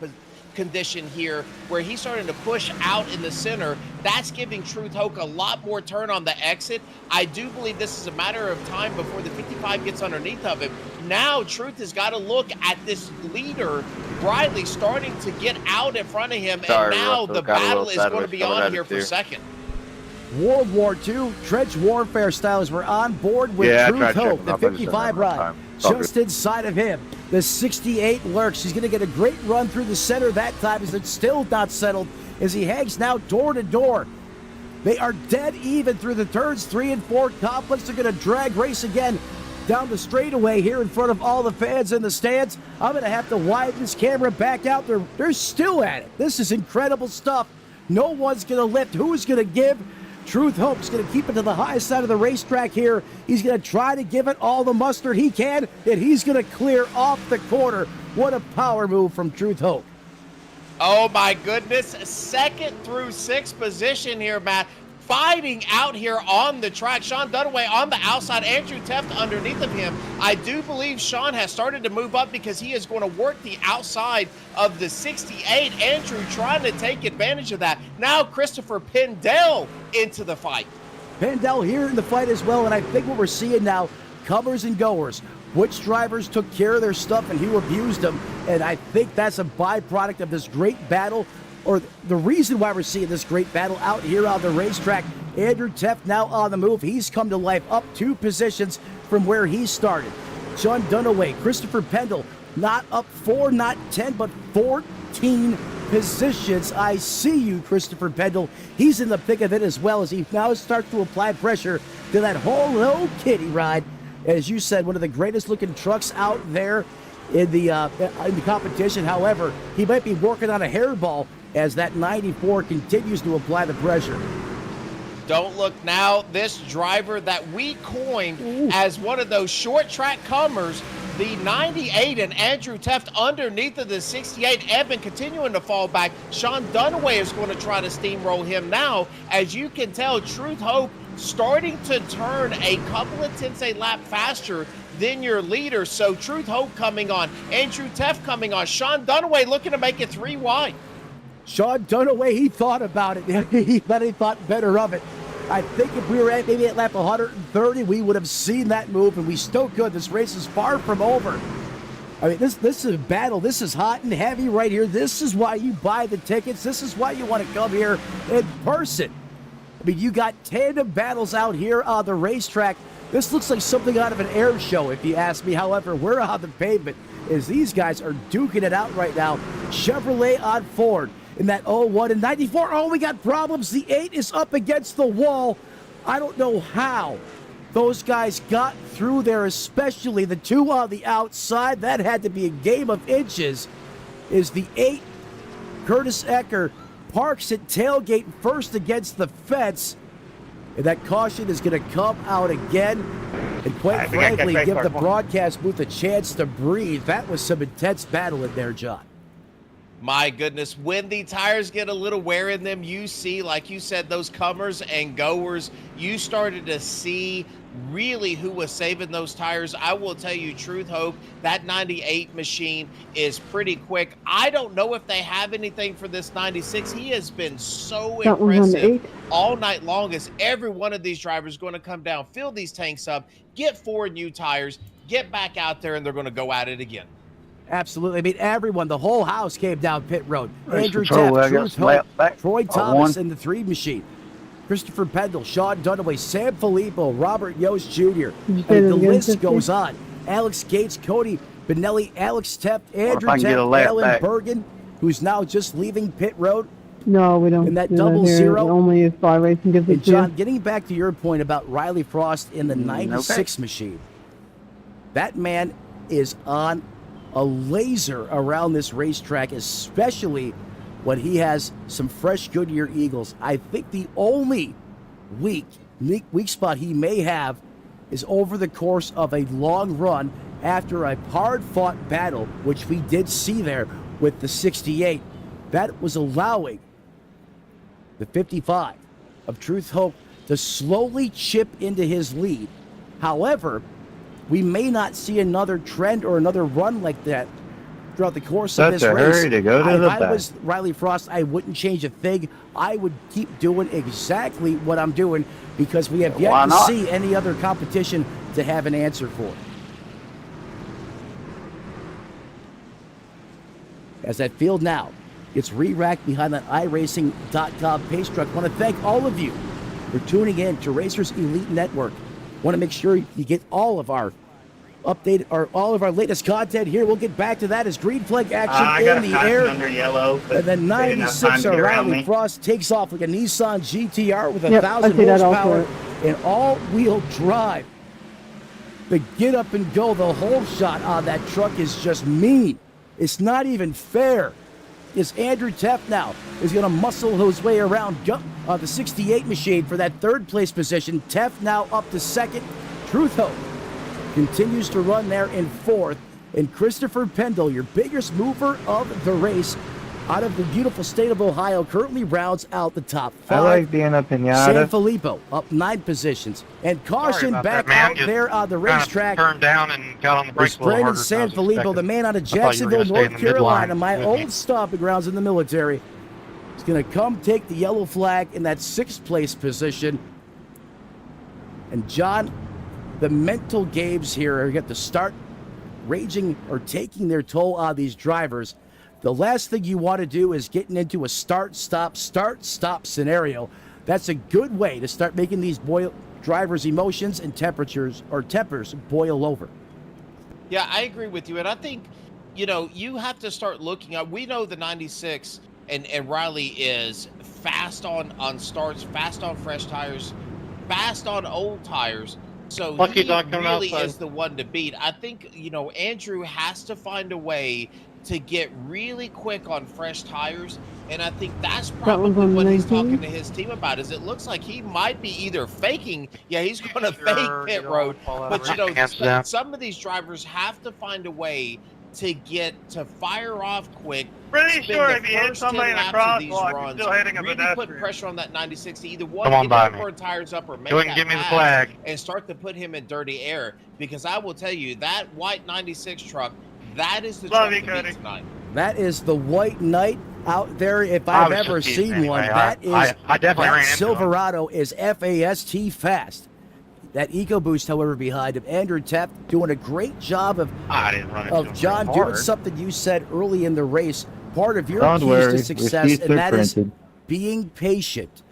condition here, where he's starting to push out in the center. That's giving Truth Hope a lot more turn on the exit. I do believe this is a matter of time before the 55 gets underneath of him. Now Truth has got to look at this leader, Riley, starting to get out in front of him, and now the battle is going to be on here for second. World War II, trench warfare styles were on board with Truth Hope. The 55 ride just inside of him. The 68 lurks. He's going to get a great run through the center that time, as it's still not settled as he hangs now door to door. They are dead even through the turns 3 and 4 complex. They're going to drag race again down the straightaway here in front of all the fans in the stands. I'm going to have to widen this camera back out. They're still at it. This is incredible stuff. No one's going to lift. Who's going to give? Truth Hope's going to keep it to the high side of the racetrack here. He's going to try to give it all the mustard he can, and he's going to clear off the corner. What a power move from Truth Hope. Oh, my goodness. 2nd through 6th position here, Matt. Fighting out here on the track. Sean Dunaway on the outside. Andrew Teft underneath of him. I do believe Sean has started to move up because he is going to work the outside of the 68. Andrew trying to take advantage of that. Now Christopher Pendell into the fight. Pendel here in the fight as well, and I think what we're seeing now, comers and goers, which drivers took care of their stuff and who abused them, and I think that's a byproduct of this great battle, or the reason why we're seeing this great battle out here on the racetrack. Andrew Teff now on the move. He's come to life, up 2 positions from where he started. Sean Dunaway, Christopher Pendle, not up 4, not 10, but 14 positions. I see you, Christopher Pendle. He's in the thick of it as well as he now starts to apply pressure to that whole Hello Kitty ride. As you said, one of the greatest looking trucks out there in the competition. However, he might be working on a hairball as that 94 continues to apply the pressure. Don't look now. This driver that we coined as one of those short track comers, the 98 and Andrew Teft underneath of the 68. Evan continuing to fall back. Sean Dunaway is going to try to steamroll him now. As you can tell, Truth Hope starting to turn a couple of tenths a lap faster than your leader. So Truth Hope coming on. Andrew Teft coming on. Sean Dunaway looking to make it 3 wide. Sean Dunaway, he thought about it. He thought better of it. I think if we were at maybe at lap 130, we would have seen that move, and we still could. This race is far from over. I mean, this is a battle. This is hot and heavy right here. This is why you buy the tickets. This is why you want to come here in person. I mean, you got 10 battles out here on the racetrack. This looks like something out of an air show, if you ask me. However, we're on the pavement as these guys are duking it out right now. Chevrolet on Ford. In that 01 and 94, oh, we got problems. The 8 is up against the wall. I don't know how those guys got through there, especially the 2 on the outside. That had to be a game of inches. Is the 8, Curtis Ecker, parks at tailgate first against the fence. And that caution is going to come out again. And quite frankly, give the broadcast booth a chance to breathe. That was some intense battle in there, John. My goodness, when the tires get a little wear in them, you see, like you said, those comers and goers, you started to see really who was saving those tires. I will tell you, Truth Hope, that 98 machine is pretty quick. I don't know if they have anything for this 96. He has been so impressive all night long as every one of these drivers is going to come down, fill these tanks up, get 4 new tires, get back out there, and they're going to go at it again. Absolutely. I mean, everyone, the whole house came down pit road. Andrew Teff, Truth Hope, Troy Thomas in the 3 machine, Christopher Pendle, Sean Dunaway, Sam Filippo, Robert Yost Jr. And the list goes on. Alex Gates, Cody Benelli, Alex Teff, Andrew Teff, Alan Bergen, who's now just leaving pit road. No, we don't. In that double zero. Only if Fly Racing gives it to you. John, getting back to your point about Riley Frost in the 96 machine, that man is on a laser around this racetrack, especially when he has some fresh Goodyear Eagles. I think the only weak spot he may have is over the course of a long run after a hard-fought battle, which we did see there with the 68. That was allowing the 55 of Truth Hope to slowly chip into his lead. However, we may not see another trend or another run like that throughout the course of this race. Hurry to go to the if I was Riley Frost, I wouldn't change a thing. I would keep doing exactly what I'm doing because we have yet to see any other competition to have an answer for. As that field now gets re-racked behind that iRacing.com pace truck. I want to thank all of you for tuning in to Racers Elite Network. Want to make sure you get all of our updated or all of our latest content here. We'll get back to that as green flag action in the air. Under yellow, and then 96 Riley Frost takes off like a Nissan GTR with 1,000 horsepower and all-wheel drive. The get up and go, the whole shot on that truck is just mean. It's not even fair. Is Andrew Teff now is going to muscle his way around the 68 machine for that 3rd place position. Teff now up to 2nd. Truth Hope continues to run there in 4th. And Christopher Pendle, your biggest mover of the race out of the beautiful state of Ohio, currently rounds out the top 5. I like being a pinata. San Filippo up 9 positions. And caution back out there on the racetrack. Turned down and got on the brakes a little harder. San Filippo, the man out of Jacksonville, North Carolina, my old stomping grounds in the military, is going to come take the yellow flag in that 6th place position. And John, the mental games here are going to start raging or taking their toll on these drivers. The last thing you want to do is getting into a start-stop scenario. That's a good way to start making these drivers' emotions and tempers boil over. Yeah, I agree with you. And I think, you have to start looking at, we know the 96 and Riley is fast on starts, fast on fresh tires, fast on old tires. So Lucky he dog coming really outside. is the one to beat. I think, Andrew has to find a way to get really quick on fresh tires. And I think that's one's probably on what he's 19? talking to his team about, is it looks like he might be either faking, he's going to fake pit road. But, Hands down. some of these drivers have to find a way to get to fire off quick. Pretty spend sure the if you hit first somebody 10 in a laps of these crosswalk, you're runs, still hitting a really pedestrian. put pressure on that 96 to either one, Come on get by him me. burn tires up, or make Go ahead that and give me the pass flag. and start to put him in dirty air. Because I will tell you, that white 96 truck, that is the Love truck you, to Cody. beat tonight. That is the White Knight out there, if I I've was ever just teasing seen one. anyway. That is, I definitely that ran into him. Silverado is FAST fast. That EcoBoost, however, behind him. Andrew Teff doing a great job I didn't run into him of John so doing hard. something you said early in the race. Part of your Don't keys worry, to success, receipts and are that is printed. being patient.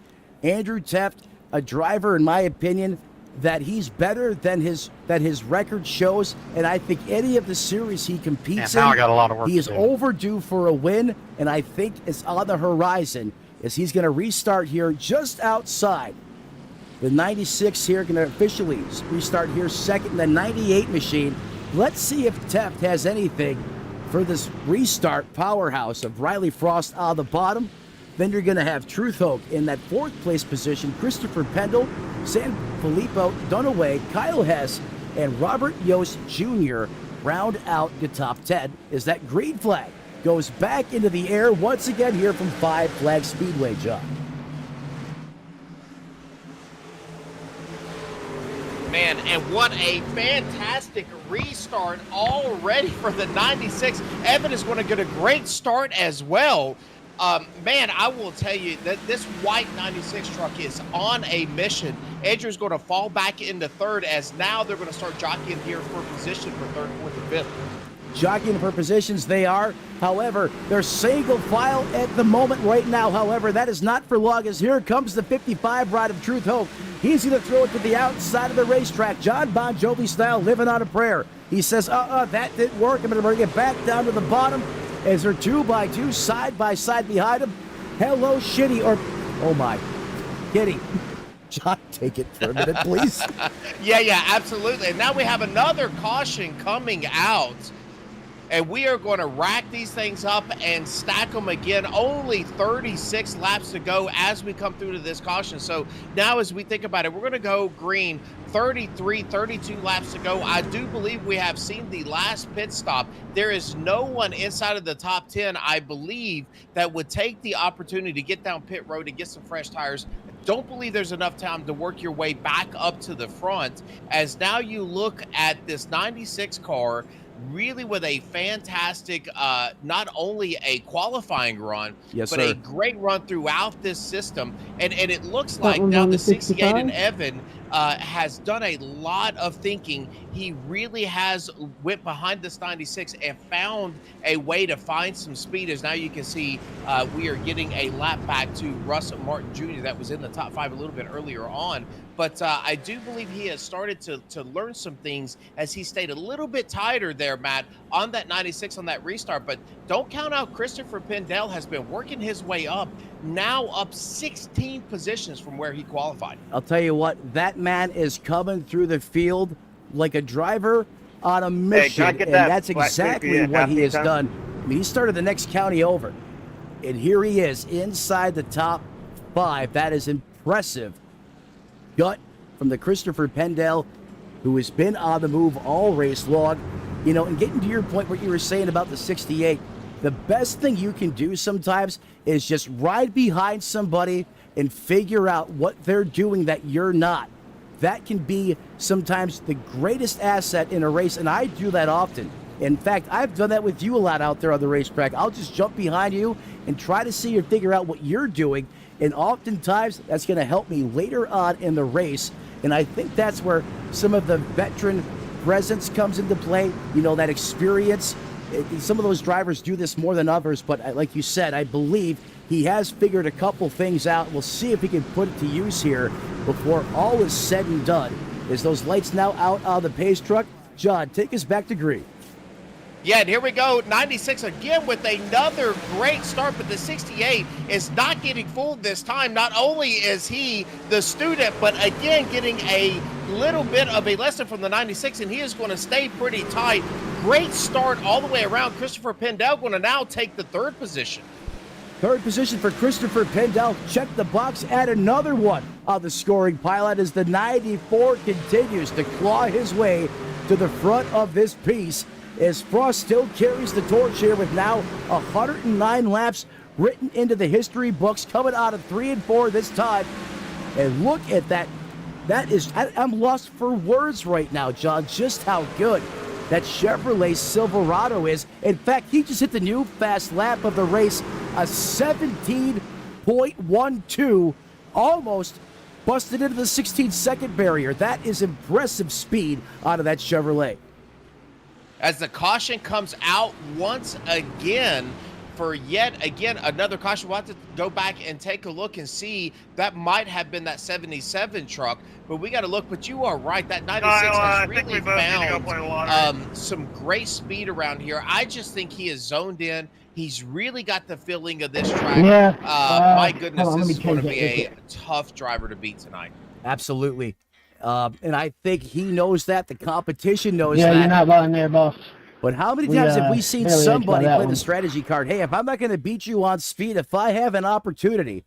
Andrew Teff, a driver, in my opinion, that he's better than his record shows, and I think any of the series he competes And now in, I got a lot of work he to is do. overdue for a win, and I think it's on the horizon as he's going to restart here just outside. The 96 here going to officially restart here second in the 98 machine. Let's see if Teft has anything for this restart powerhouse of Riley Frost on the bottom. Then you're going to have Truth Hoke in that fourth place position. Christopher Pendle, San Filippo Dunaway, Kyle Hess, and Robert Yost Jr. round out the top 10 as that green flag goes back into the air once again here from Five Flag Speedway, John. Man, and what a fantastic restart already for the 96. Evan is going to get a great start as well. Man, I will tell you that this white 96 truck is on a mission. Andrew's going to fall back into third, as now they're going to start jockeying here for position for third, fourth, and fifth. Jockeying for positions they are. However, they're single file at the moment right now. However, that is not for long, as here comes the 55 ride of Truth Hope. He's going to throw it to the outside of the racetrack. John Bon Jovi style, living on a prayer. He says, that didn't work. I'm going to bring it back down to the bottom. As they're 2x2, side by side behind him. Hello, Shitty, or, oh my, Kitty. John, take it for a minute, please. Yeah, absolutely. And now we have another caution coming out. And we are going to rack these things up and stack them again. Only 36 laps to go as we come through to this caution. So now as we think about it, we're going to go green, 33, 32 laps to go. I do believe we have seen the last pit stop. There is no one inside of the top 10, I believe, that would take the opportunity to get down pit road and get some fresh tires. Don't believe there's enough time to work your way back up to the front, as now you look at this 96 car really with a fantastic, not only a qualifying run, Yes, but sir. a great run throughout this system. And it looks like one's now on the the 68 and 65? Evan has done a lot of thinking. He really has went behind this 96 and found a way to find some speed. As now you can see, we are getting a lap back to Russ Martin Jr. that was in the top 5 a little bit earlier on. But I do believe he has started to learn some things as he stayed a little bit tighter there, Matt, on that 96 on that restart. But don't count out Christopher Pendle has been working his way up, now up 16 positions from where he qualified. I'll tell you what, that man is coming through the field like a driver on a mission, can I get and that that's black exactly safety what he half has time? done. I mean, he started the next county over, and here he is inside the top 5. That is impressive. Gut from the Christopher Pendle, who has been on the move all race long. You know, and getting to your point, what you were saying about the 68, the best thing you can do sometimes is just ride behind somebody and figure out what they're doing that you're not. That can be sometimes the greatest asset in a race, and I do that often. In fact, I've done that with you a lot out there on the racetrack. I'll just jump behind you and try to see or figure out what you're doing. And oftentimes, that's going to help me later on in the race. And I think that's where some of the veteran presence comes into play. You know, that experience. Some of those drivers do this more than others. But like you said, I believe he has figured a couple things out. We'll see if he can put it to use here before all is said and done. Is those lights now out on the pace truck? John, take us back to green. Yeah, and here we go. 96 again with another great start, but the 68 is not getting fooled this time. Not only is he the student, but again getting a little bit of a lesson from the 96, and he is going to stay pretty tight. Great start all the way around. Christopher Pendel going to now take the third position. Third position for Christopher Pendel. Check the box, add another one on the scoring pilot as the 94 continues to claw his way to the front of this piece, as Frost still carries the torch here with now 109 laps written into the history books, coming out of 3 and 4 this time. And look at that. That is, I'm lost for words right now, John, just how good that Chevrolet Silverado is. In fact, he just hit the new fast lap of the race, a 17.12, almost busted into the 16-second barrier. That is impressive speed out of that Chevrolet. As the caution comes out once again for yet again another caution. We'll have to go back and take a look and see. That might have been that 77 truck, but we got to look. But you are right, that 96 has really found some great speed around here. I just think he is zoned in. He's really got the feeling of this track. Yeah. My goodness, this is going to be a tough driver to beat tonight. Absolutely. And I think he knows that. The competition knows that. Yeah, you're not lying there, boss. But how many times have we seen somebody play the strategy card? Hey, if I'm not going to beat you on speed, if I have an opportunity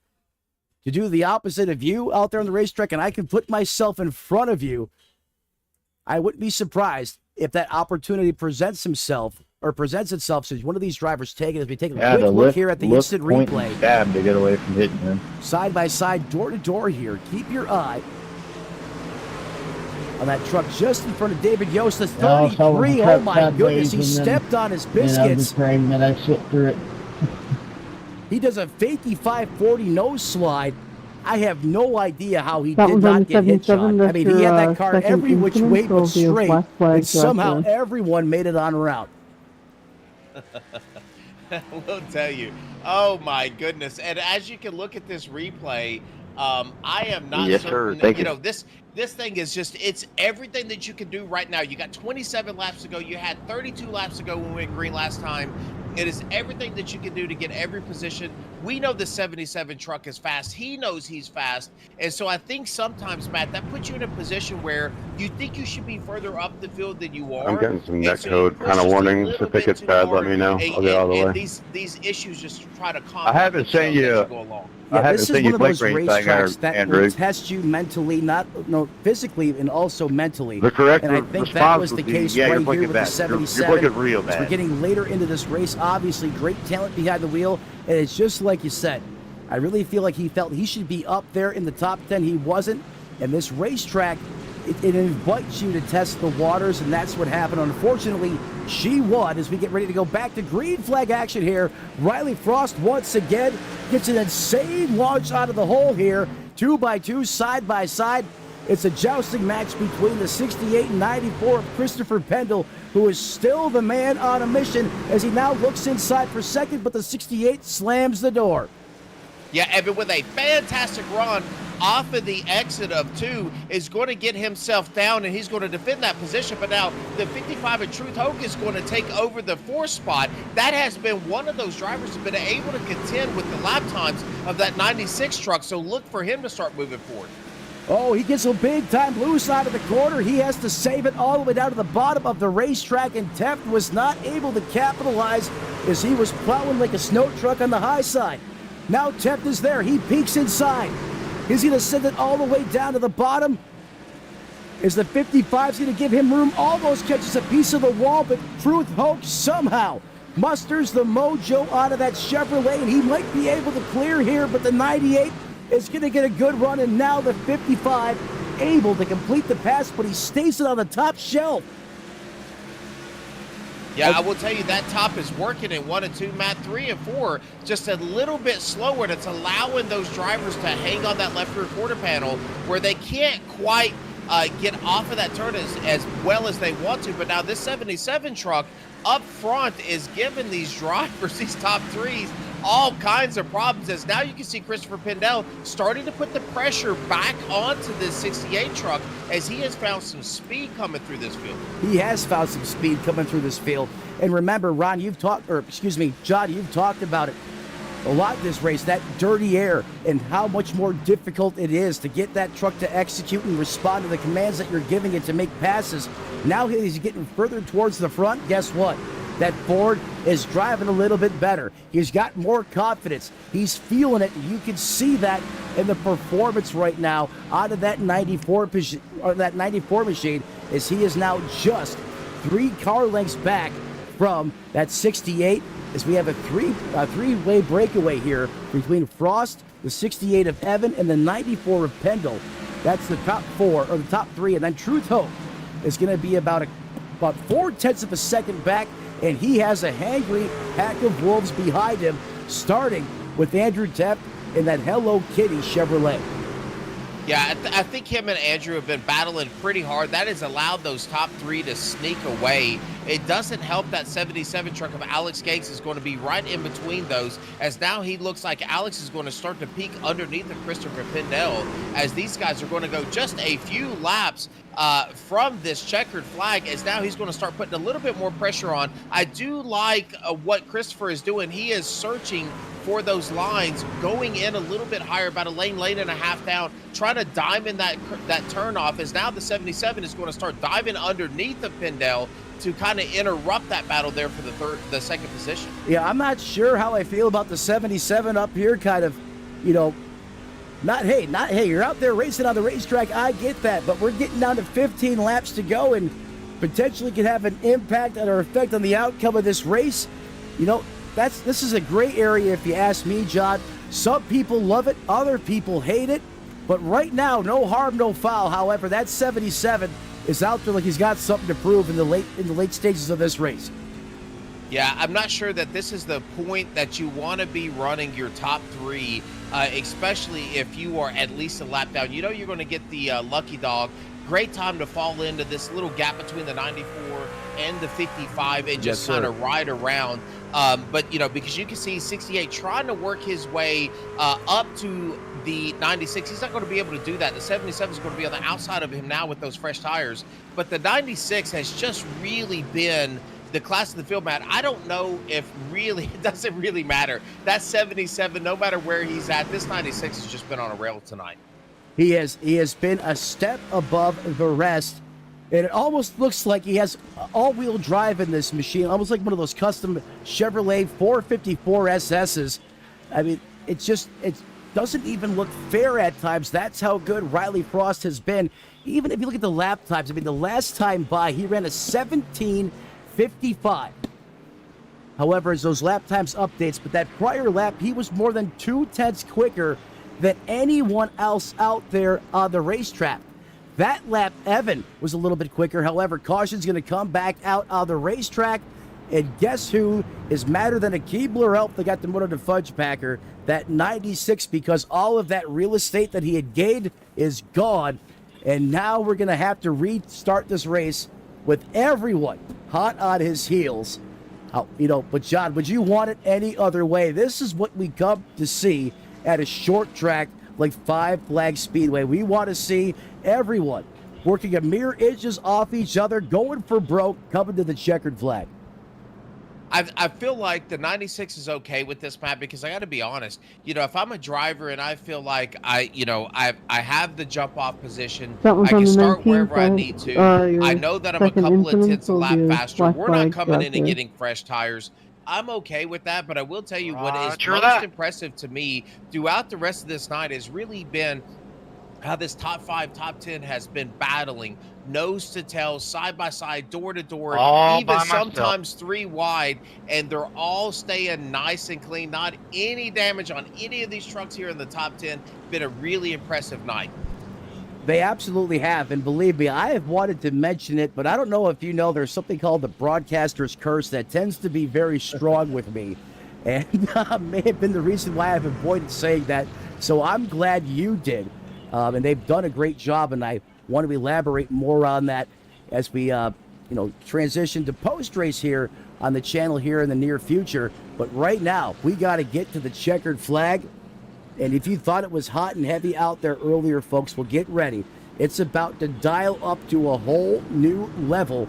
to do the opposite of you out there on the racetrack and I can put myself in front of you, I wouldn't be surprised if that opportunity presents itself. So one of these drivers take it as we take a quick look here at the instant replay. Stab to get away from hitting him. Side by side, door to door here. Keep your eye on that truck just in front of David Yost, the 33. Oh my goodness, he stepped on his biscuits. He does a fakey 540 nose slide. I have no idea how he did not get hit, John. I mean, he had that car every which way but straight, and somehow everyone made it on route. We'll tell you. Oh my goodness. And as you can look at this replay, I am not certain that, you know, this thing is just, it's everything that you can do right now. You got 27 laps to go. You had 32 laps to go when we went green last time. It is everything that you can do to get every position. We know the 77 truck is fast. He knows he's fast. And so I think sometimes, Matt, that puts you in a position where you think you should be further up the field than you are. I'm getting some net code kind of warnings. If it gets bad, let me know. I'll get out of the way. These issues just try to calm I haven't seen you. Yeah, this is one of those racetracks that will test you mentally, not physically, and also mentally. The correct and I think that was the case right here with the 77. You're looking real bad. We're getting later into this race. Obviously, great talent behind the wheel, and it's just like you said. I really feel like he felt he should be up there in the top 10. He wasn't, and this racetrack, it invites you to test the waters, and that's what happened. Unfortunately, she won as we get ready to go back to green flag action here. Riley Frost once again gets an insane launch out of the hole here. 2x2, side by side. It's a jousting match between the 68 and 94 of Christopher Pendel, who is still the man on a mission as he now looks inside for second, but the 68 slams the door. Yeah, Evan, with a fantastic run off of the exit of 2, is going to get himself down, and he's going to defend that position. But now the 55 of Truth Hoke is going to take over the 4th spot. That has been one of those drivers who's been able to contend with the lap times of that 96 truck. So look for him to start moving forward. Oh, he gets a big time loose out of the corner. He has to save it all the way down to the bottom of the racetrack, and Teft was not able to capitalize as he was plowing like a snow truck on the high side. Now Teft is there. He peeks inside. He's going to send it all the way down to the bottom. Is the 55's going to give him room? Almost catches a piece of the wall, but Truth Hoke somehow musters the mojo out of that Chevrolet, and he might be able to clear here, but the 98 is going to get a good run, and now the 55 able to complete the pass, but he stays it on the top shelf. Yeah, I will tell you that top is working in 1 and 2, Matt. 3 and 4, just a little bit slower, and it's allowing those drivers to hang on that left rear quarter panel where they can't quite get off of that turn as well as they want to. But now this 77 truck up front is giving these drivers, these top threes, all kinds of problems, as now you can see Christopher Pendel starting to put the pressure back onto this 68 truck as he has found some speed coming through this field. He has found some speed coming through this field. And remember, Ron, John, you've talked about it a lot this race, that dirty air and how much more difficult it is to get that truck to execute and respond to the commands that you're giving it to make passes. Now he's getting further towards the front. Guess what? That Ford is driving a little bit better. He's got more confidence. He's feeling it. You can see that in the performance right now out of that 94 machine, as he is now just 3 car lengths back from that 68, as we have a three-way breakaway here between Frost, the 68 of Evan, and the 94 of Pendle. That's the top 4, or the top 3, and then Truth Hope is going to be about 4/10 of a second back, and he has a hangry pack of wolves behind him, starting with Andrew Tepp in that Hello Kitty Chevrolet. Yeah, I think him and Andrew have been battling pretty hard. That has allowed those top 3 to sneak away. It doesn't help that 77 truck of Alex Gates is going to be right in between those, as now he looks like Alex is going to start to peek underneath of Christopher Pendel, as these guys are going to go just a few laps from this checkered flag, as now he's going to start putting a little bit more pressure on. I do like what Christopher is doing. He is searching for those lines, going in a little bit higher, about a lane and a half down, trying to diamond that turn off, as now the 77 is going to start diving underneath of Pendel to kind of interrupt that battle there for the second position. Yeah, I'm not sure how I feel about the 77 up here, kind of, not hey, you're out there racing on the racetrack, I get that, but we're getting down to 15 laps to go and potentially could have an impact or effect on the outcome of this race. This is a gray area if you ask me, John. Some people love it, other people hate it, but right now, no harm, no foul. However, that 77 is out there like he's got something to prove in the late stages of this race. Yeah, I'm not sure that this is the point that you want to be running your top 3, especially if you are at least a lap down. You're going to get the lucky dog. Great time to fall into this little gap between the 94 and the 55 and just kind of ride around. But because you can see 68 trying to work his way up to the 96. He's not going to be able to do that. The 77 is going to be on the outside of him now with those fresh tires. But the 96 has just really been the class of the field, Matt. I don't know if really, it doesn't really matter. That 77, no matter where he's at, this 96 has just been on a rail tonight. He has been a step above the rest. And it almost looks like he has all-wheel drive in this machine, almost like one of those custom Chevrolet 454 SS's. I mean, it doesn't even look fair at times. That's how good Riley Frost has been. Even if you look at the lap times, I mean, the last time by, he ran a 17:55. However, as those lap times updates, but that prior lap, he was more than 2/10 quicker than anyone else out there on the racetrack. That lap, Evan was a little bit quicker. However, caution's going to come back out on the racetrack. And guess who is madder than a Keebler elf that got the motor to Fudge Packer? That 96, because all of that real estate that he had gained is gone. And now we're going to have to restart this race with everyone hot on his heels. But John, would you want it any other way? This is what we come to see at a short track like Five Flag Speedway. We want to see everyone working a mere inches off each other, going for broke, coming to the checkered flag. I feel like the 96 is okay with this, Matt, because I got to be honest. If I'm a driver and I feel like I have the jump off position, I can start wherever I need to. I know that I'm a couple of tenths a lap faster. We're not coming in and getting fresh tires. I'm okay with that, but I will tell you what is most impressive to me throughout the rest of this night has really been how this top 5, top 10 has been battling nose to tail, side by side, door to door, even sometimes 3 wide, and they're all staying nice and clean. Not any damage on any of these trucks here in the top 10. Been a really impressive night. They absolutely have, and believe me, I have wanted to mention it, but I don't know if you know, there's something called the broadcaster's curse that tends to be very strong with me, and may have been the reason why I've avoided saying that. So I'm glad you did, and they've done a great job, and I want to elaborate more on that as we, transition to post-race here on the channel here in the near future. But right now, we got to get to the checkered flag. And if you thought it was hot and heavy out there earlier, folks, well, get ready. It's about to dial up to a whole new level.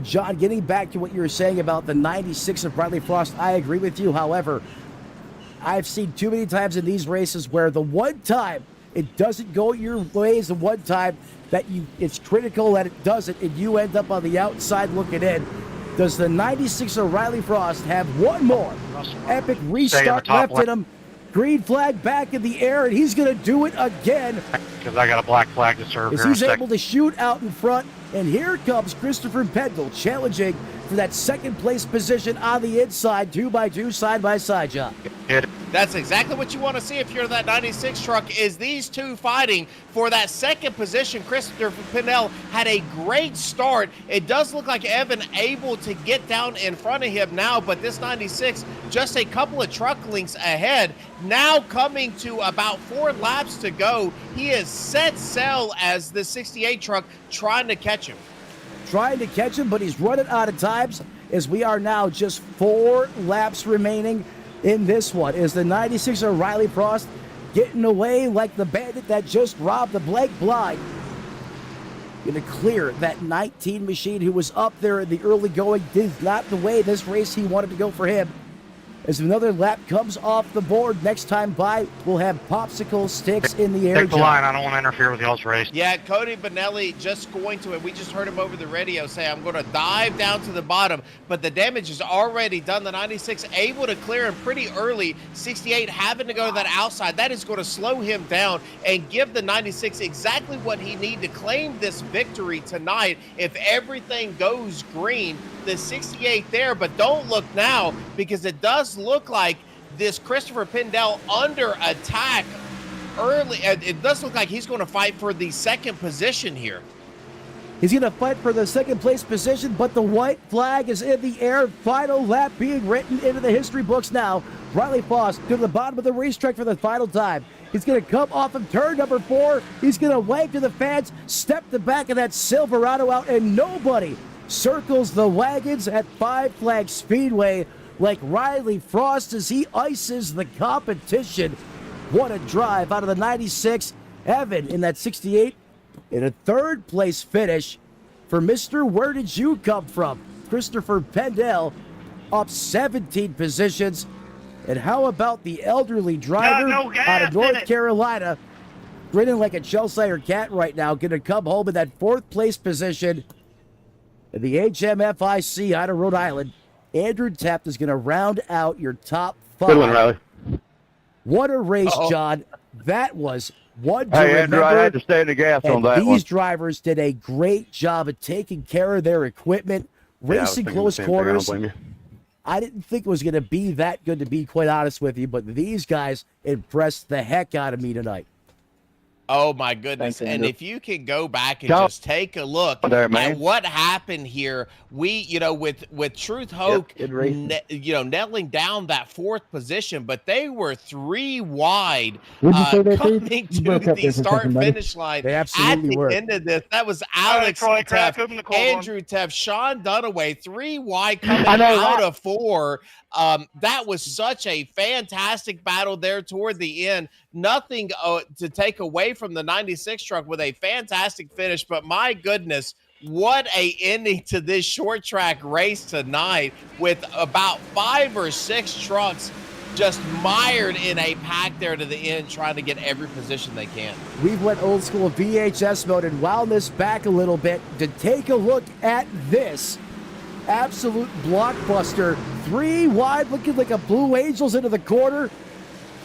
John, getting back to what you were saying about the 96 of Riley Frost, I agree with you. However, I've seen too many times in these races where the one time it doesn't go your way is the one time that it's critical that it doesn't, and you end up on the outside looking in. Does the 96 of Riley Frost have one more epic restart left in him? Green flag back in the air, and he's going to do it again. Because I got a black flag to serve As here. he's able to shoot out in front, and here comes Christopher Pendle challenging for that second place position on the inside, 2x2 side-by-side, John. That's exactly what you want to see if you're that 96 truck, is these two fighting for that second position. Christopher Pendle had a great start. It does look like Evan able to get down in front of him now, but this 96 just a couple of truck lengths ahead. Now coming to about 4 laps to go, he is set sail as the 68 truck trying to catch him. Trying to catch him, but he's running out of times as we are now just 4 laps remaining in this one. Is the 96 of Riley Frost getting away like the bandit that just robbed the blank blind? Going to clear that 19 machine who was up there in the early going. Did not the way this race he wanted to go for him. As another lap comes off the board, next time by, we'll have popsicle sticks in the air. Take the line. I don't want to interfere with y'all's race. Yeah, Cody Benelli just going to, and we just heard him over the radio say, I'm going to dive down to the bottom, but the damage is already done. The 96 able to clear him pretty early. 68 having to go to that outside. That is going to slow him down and give the 96 exactly what he needs to claim this victory tonight. If everything goes green, the 68 there, but don't look now, because it does look like this Christopher Pendle under attack early. It does look like he's going to fight for the second position here. He's going to fight for the second place position, but the white flag is in the air. Final lap being written into the history books now. Riley Frost to the bottom of the racetrack for the final time. He's going to come off of turn number 4. He's going to wave to the fans, step the back of that Silverado out, and nobody circles the wagons at Five Flag Speedway like Riley Frost as he ices the competition. What a drive out of the 96. Evan in that 68 in a third place finish for Mr. Where Did You Come From? Christopher Pendle up 17 positions. And how about the elderly driver out of North Carolina, grinning like a Cheshire cat right now, going to come home in that 4th place position. The HMFIC out of Rhode Island, Andrew Taft is going to round out your top 5. Good one, Riley. What a race, John. That was one to Hey, Andrew, I remember. had to stay in the gas on that These one. drivers did a great job of taking care of their equipment, Yeah, I was racing thinking the close same thing. I don't quarters. blame you. I didn't think it was going to be that good, to be quite honest with you, but these guys impressed the heck out of me tonight. Oh my goodness. Thanks, And Andrew. if you can go back and Go. just take a look There, at man. what happened here, with Truth Hoke, good race. nailing down that 4th position, but they were 3 wide What'd you say there, coming Steve? to You broke up the there for a second, buddy. start-finish line. They At absolutely the were. end of this, that was All right, Alex Troy, crack Teff, open the cold one. Andrew Teff, Sean Dunaway, 3 wide coming I know, out right? of 4. That was such a fantastic battle there toward the end. Nothing to take away from the 96 truck with a fantastic finish, but my goodness, what a ending to this short track race tonight, with about 5 or 6 trucks just mired in a pack there to the end, trying to get every position they can. We've went old school VHS mode and wound this back a little bit to take a look at this absolute blockbuster. 3 wide, looking like a Blue Angels into the corner.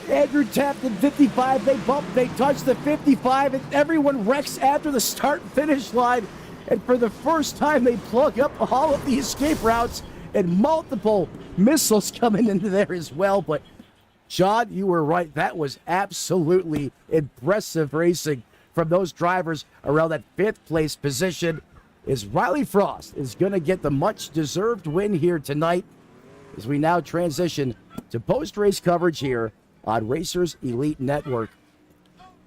Andrew tapped in 55. They bumped, they touched the 55, and everyone wrecks after the start-finish line. And for the first time, they plug up all of the escape routes, and multiple missiles coming into there as well. But John, you were right. That was absolutely impressive racing from those drivers around that 5th place position is Riley Frost is going to get the much-deserved win here tonight as we now transition to post-race coverage here on Racers Elite Network.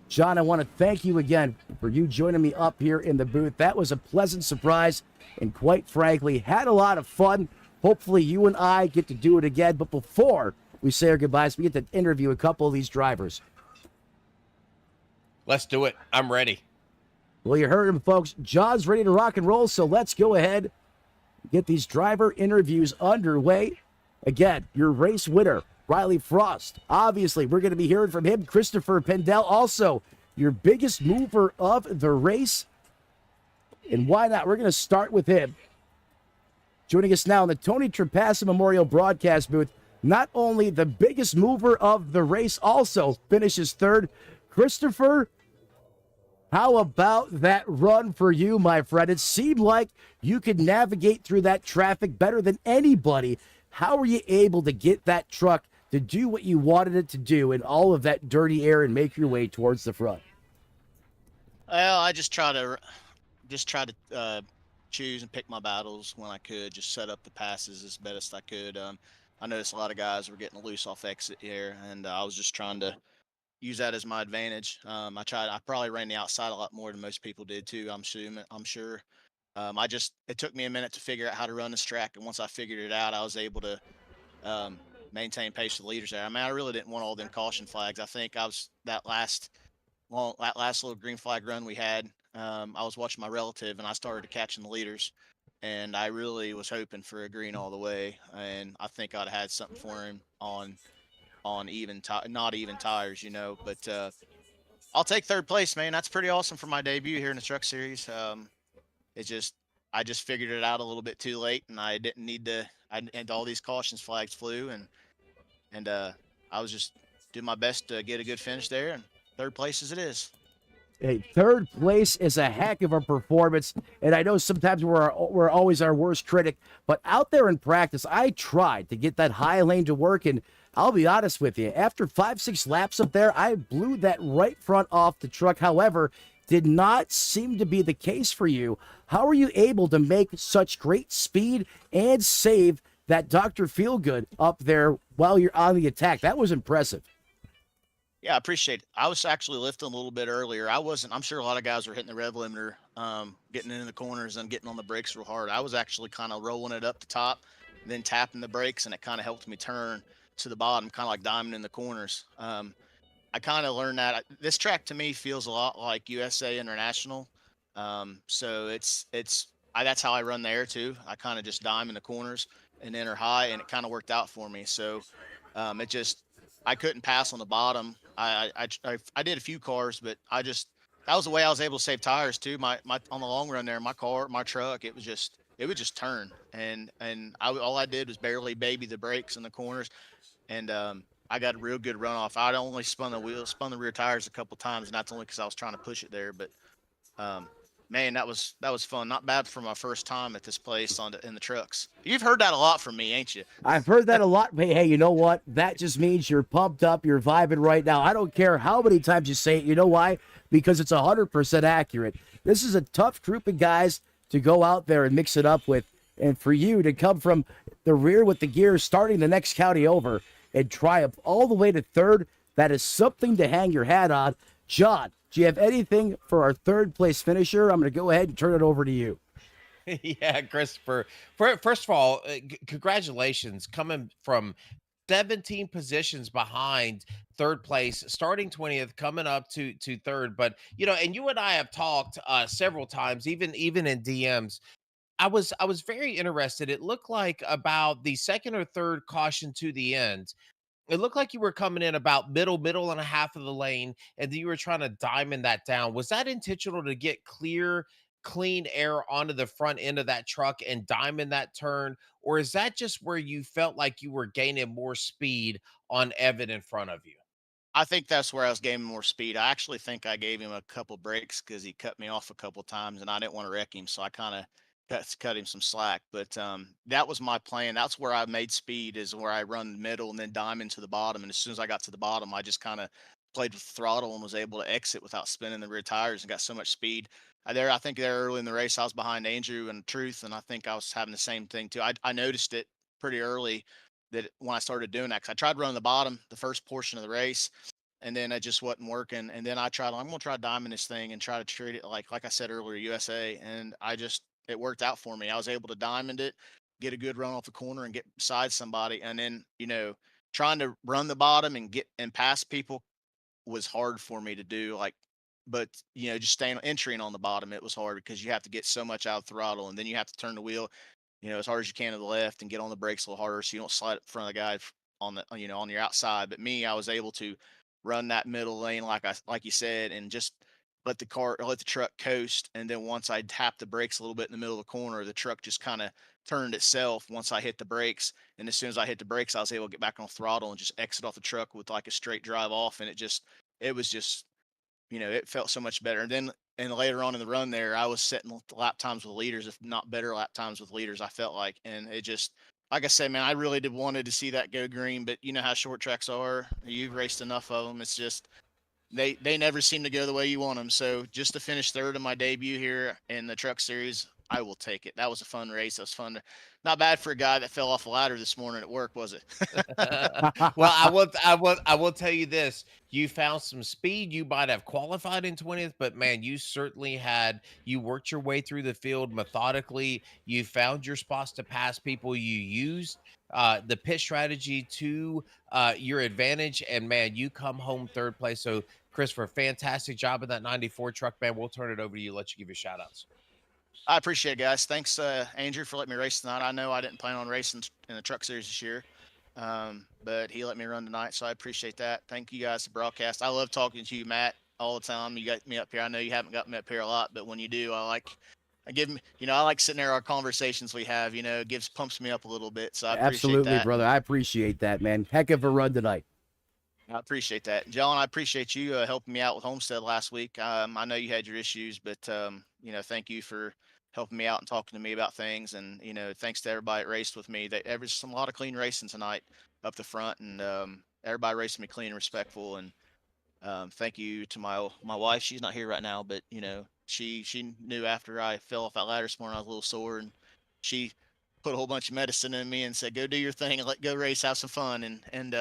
John, I want to thank you again for you joining me up here in the booth. That was a pleasant surprise and quite frankly, had a lot of fun. Hopefully you and I get to do it again. But before we say our goodbyes, we get to interview a couple of these drivers. Let's do it. I'm ready. Well, you heard him, folks. John's ready to rock and roll, so let's go ahead and get these driver interviews underway. Again, your race winner, Riley Frost. Obviously, we're going to be hearing from him. Christopher Pendel, also your biggest mover of the race. And why not? We're going to start with him. Joining us now in the Tony Trapassa Memorial broadcast booth, not only the biggest mover of the race, also finishes third. Christopher, how about that run for you, my friend? It seemed like you could navigate through that traffic better than anybody. How were you able to get that truck to do what you wanted it to do in all of that dirty air and make your way towards the front? Well, I just try to choose and pick my battles when I could, just set up the passes as best I could. I noticed a lot of guys were getting loose off exit here, and I was just trying to use that as my advantage. I probably ran the outside a lot more than most people did too. I'm sure. It took me a minute to figure out how to run this track, and once I figured it out, I was able to maintain pace with the leaders there. I mean, I really didn't want all them caution flags. I think that last little green flag run we had. I was watching my relative, and I started catching the leaders, and I really was hoping for a green all the way, and I think I'd had something for him on not even tires, but I'll take third place, man. That's pretty awesome for my debut here in the truck series. I just figured it out a little bit too late, and I didn't need to, and all these cautions flags flew, and I was just doing my best to get a good finish there, and third place as it is. Hey, third place is a heck of a performance, and I know sometimes we're always our worst critic, but out there in practice, I tried to get that high lane to work, and I'll be honest with you, after 5-6 laps up there, I blew that right front off the truck. However, did not seem to be the case for you. How are you able to make such great speed and save that Dr. Feelgood up there while you're on the attack? That was impressive. Yeah, I appreciate it. I was actually lifting a little bit earlier. I'm sure a lot of guys were hitting the rev limiter, getting into the corners and getting on the brakes real hard. I was actually kind of rolling it up the top, then tapping the brakes, and it kind of helped me turn to the bottom, kind of like diamond in the corners. I kind of learned that this track to me feels a lot like USA International. So that's how I run there too. I kind of just dime in the corners and enter high, and it kind of worked out for me. So I couldn't pass on the bottom. I did a few cars, but that was the way I was able to save tires too. My on the long run there, my truck, it would just turn, and all I did was barely baby the brakes in the corners, and I got a real good runoff. I'd only spun the rear tires a couple times, and that's only because I was trying to push it there. But man, that was fun. Not bad for my first time at this place in the trucks. You've heard that a lot from me, ain't you? I've heard that a lot. Hey, you know what? That just means you're pumped up. You're vibing right now. I don't care how many times you say it. You know why? Because it's 100% accurate. This is a tough group of guys to go out there and mix it up with. And for you to come from the rear with the gears starting the next county over and triumph all the way to third, that is something to hang your hat on. John, do you have anything for our third place finisher? I'm going to go ahead and turn it over to you. Yeah, Christopher. First of all, congratulations coming from 17 positions behind third place, starting 20th, coming up to third. But and you and I have talked several times, even in DMs. I was very interested. It looked like about the second or third caution to the end, it looked like you were coming in about middle and a half of the lane, and you were trying to diamond that down. Was that intentional to get clean air onto the front end of that truck and diamond that turn? Or is that just where you felt like you were gaining more speed on Evan in front of you? I think that's where I was gaining more speed. I actually think I gave him a couple breaks because he cut me off a couple times, and I didn't want to wreck him, so I kind of cut him some slack. But that was my plan. That's where I made speed, is where I run the middle and then diamond to the bottom. And as soon as I got to the bottom, I just kind of played with the throttle and was able to exit without spinning the rear tires and got so much speed. I think there early in the race, I was behind Andrew and Truth, and I think I was having the same thing too. I noticed it pretty early that when I started doing that, because I tried running the bottom the first portion of the race, and then it just wasn't working. And then I'm gonna try diamond this thing and try to treat it like I said earlier, USA. And it worked out for me. I was able to diamond it, get a good run off the corner and get beside somebody. And then, trying to run the bottom and get and pass people was hard for me to do. But just staying entering on the bottom, it was hard because you have to get so much out of the throttle, and then you have to turn the wheel, as hard as you can to the left and get on the brakes a little harder so you don't slide in front of the guy on the, on your outside. But me, I was able to run that middle lane like you said, and just let the truck coast. And then once I tapped the brakes a little bit in the middle of the corner, the truck just kind of turned itself once I hit the brakes. And as soon as I hit the brakes, I was able to get back on throttle and just exit off the truck with like a straight drive off. And it was just, it felt so much better. And later on in the run there, I was setting lap times with leaders, if not better lap times with leaders, I felt like. And it just, like I said, man, I really wanted to see that go green, but you know how short tracks are. You've raced enough of them. It's just, they never seem to go the way you want them. So just to finish third in my debut here in the truck series, I will take it. That was a fun race. That was fun. Not bad for a guy that fell off a ladder this morning at work, was it? Well, I will tell you this. You found some speed. You might have qualified in 20th, but man, you certainly you worked your way through the field methodically. You found your spots to pass people. You used the pit strategy to your advantage, and man, you come home third place. So Christopher, fantastic job in that 94 truck, man. We'll turn it over to you. Let you give your shout outs. I appreciate it, guys. Thanks, Andrew, for letting me race tonight. I know I didn't plan on racing in the truck series this year, but he let me run tonight, so I appreciate that. Thank you guys for the broadcast. I love talking to you, Matt, all the time. You got me up here. I know you haven't got me up here a lot, but when you do, I like sitting there, our conversations we have, pumps me up a little bit. So I appreciate Absolutely, that. brother. I appreciate that, man. Heck of a run tonight. I appreciate that. John, I appreciate you helping me out with Homestead last week. I know you had your issues, but, thank you for helping me out and talking to me about things. And, thanks to everybody that raced with me. There was a lot of clean racing tonight up the front, and everybody raced me clean and respectful. And thank you to my wife. She's not here right now, but, she knew after I fell off that ladder this morning, I was a little sore, and she put a whole bunch of medicine in me and said, go do your thing and go race, have some fun. And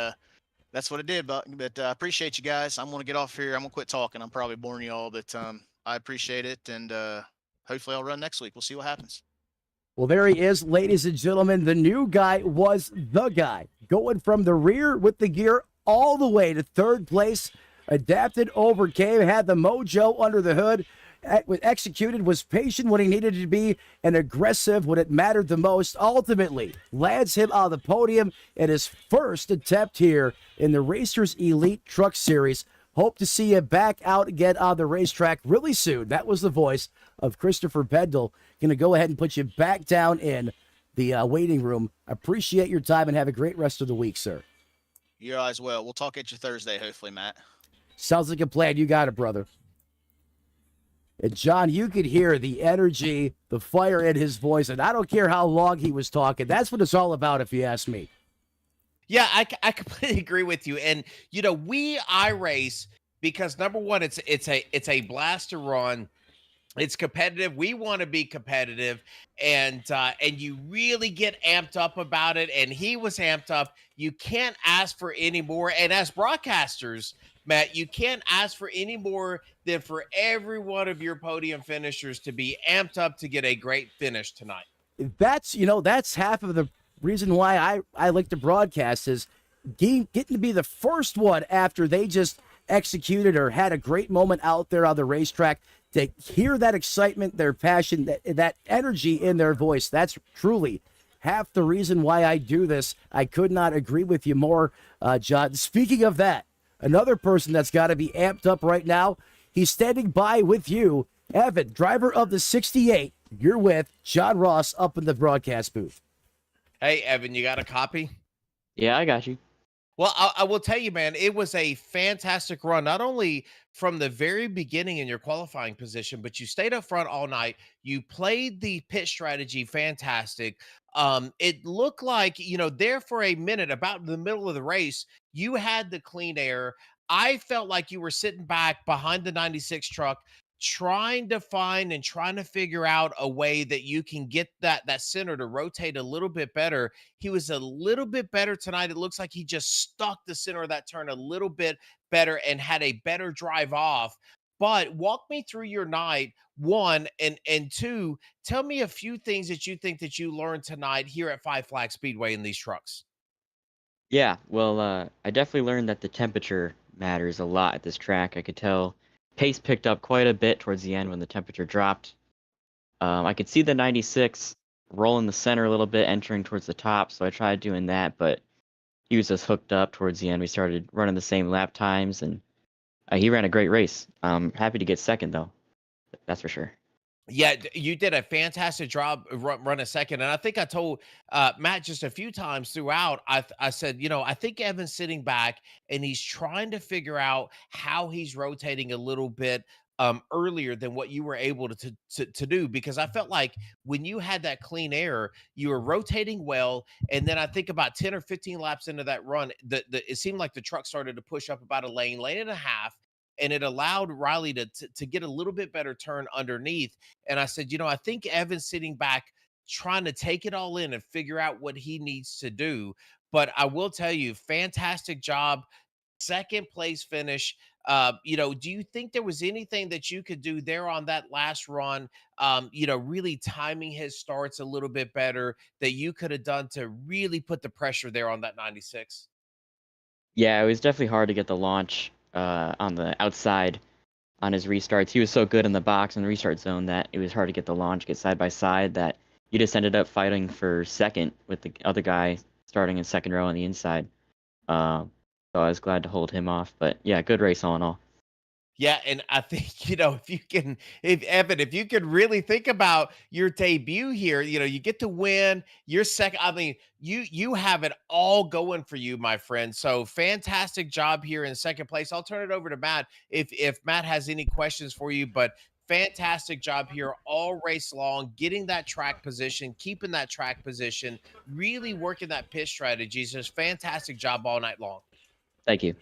that's what it did. But I appreciate you guys. I'm going to get off here. I'm going to quit talking. I'm probably boring you all, but I appreciate it. And hopefully I'll run next week. We'll see what happens. Well, there he is, ladies and gentlemen. The new guy was the guy, going from the rear with the gear all the way to third place. Adapted, overcame, had the mojo under the hood, executed, was patient when he needed to be, and aggressive when it mattered the most. Ultimately, lands him on the podium in his first attempt here in the Racers Elite Truck Series. Hope to see you back out again on the racetrack really soon. That was the voice of Christopher Pendle. Going to go ahead and put you back down in the waiting room. Appreciate your time and have a great rest of the week, sir. You as well. We'll talk at you Thursday, hopefully, Matt. Sounds like a plan. You got it, brother. And John, you could hear the energy, the fire in his voice, and I don't care how long he was talking. That's what it's all about, if you ask me. Yeah, I completely agree with you. And I race because number one, it's a blast to run. It's competitive. We want to be competitive, and you really get amped up about it. And he was amped up. You can't ask for any more. And as broadcasters, Matt, you can't ask for any more than for every one of your podium finishers to be amped up to get a great finish tonight. That's half of the reason why I like to broadcast is getting to be the first one after they just executed or had a great moment out there on the racetrack, to hear that excitement, their passion, that energy in their voice. That's truly half the reason why I do this. I could not agree with you more, John. Speaking of that, another person that's got to be amped up right now, he's standing by with you, Evan, driver of the 68. You're with John Ross up in the broadcast booth. Hey, Evan, you got a copy? Yeah, I got you. Well, I will tell you, man, it was a fantastic run, not only from the very beginning in your qualifying position, but you stayed up front all night. You played the pit strategy fantastic. It looked like, there for a minute, about the middle of the race, you had the clean air. I felt like you were sitting back behind the 96 truck trying to find and trying to figure out a way that you can get that center to rotate a little bit better. He was a little bit better tonight. It looks like he just stuck the center of that turn a little bit better and had a better drive off. But walk me through your night, one, and two, tell me a few things that you think that you learned tonight here at Five Flag Speedway in these trucks. Yeah, well, I definitely learned that the temperature matters a lot at this track. I could tell pace picked up quite a bit towards the end when the temperature dropped. I could see the 96 roll in the center a little bit, entering towards the top, so I tried doing that, but he was just hooked up towards the end. We started running the same lap times, and he ran a great race. Happy to get second, though. That's for sure. Yeah, you did a fantastic job run a second, and I think I told Matt just a few times throughout. I said, I think Evan's sitting back and he's trying to figure out how he's rotating a little bit earlier than what you were able to do, because I felt like when you had that clean air, you were rotating well, and then I think about 10 or 15 laps into that run, it seemed like the truck started to push up about a lane and a half, and it allowed Riley to get a little bit better turn underneath. And I said, I think Evan's sitting back trying to take it all in and figure out what he needs to do. But I will tell you, fantastic job, second place finish. Do you think there was anything that you could do there on that last run? Really timing his starts a little bit better that you could have done to really put the pressure there on that 96? Yeah, it was definitely hard to get the launch on the outside on his restarts. He was so good in the box and the restart zone that it was hard to get the launch, get side by side, that you just ended up fighting for second with the other guy starting in second row on the inside. So I was glad to hold him off. But yeah, good race all in all. Yeah, and I think, if you can really think about your debut here, you get to win your second. I mean, you have it all going for you, my friend. So fantastic job here in second place. I'll turn it over to Matt if Matt has any questions for you, but fantastic job here all race long, getting that track position, keeping that track position, really working that pit strategy. Just fantastic job all night long. Thank you.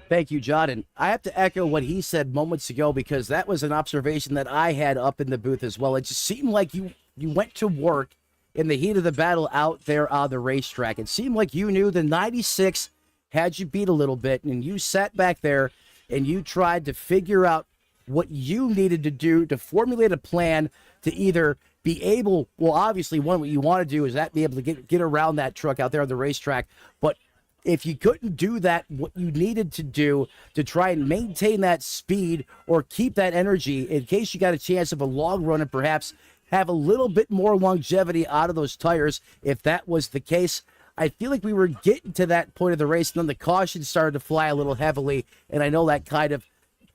Thank you, John. And I have to echo what he said moments ago, because that was an observation that I had up in the booth as well. It just seemed like you went to work in the heat of the battle out there on the racetrack. It seemed like you knew the 96 had you beat a little bit, and you sat back there and you tried to figure out what you needed to do to formulate a plan to either be able, well, obviously, one, what you want to do is be able to get around that truck out there on the racetrack, but if you couldn't do that, what you needed to do to try and maintain that speed or keep that energy in case you got a chance of a long run and perhaps have a little bit more longevity out of those tires, if that was the case. I feel like we were getting to that point of the race, and then the caution started to fly a little heavily, and I know that kind of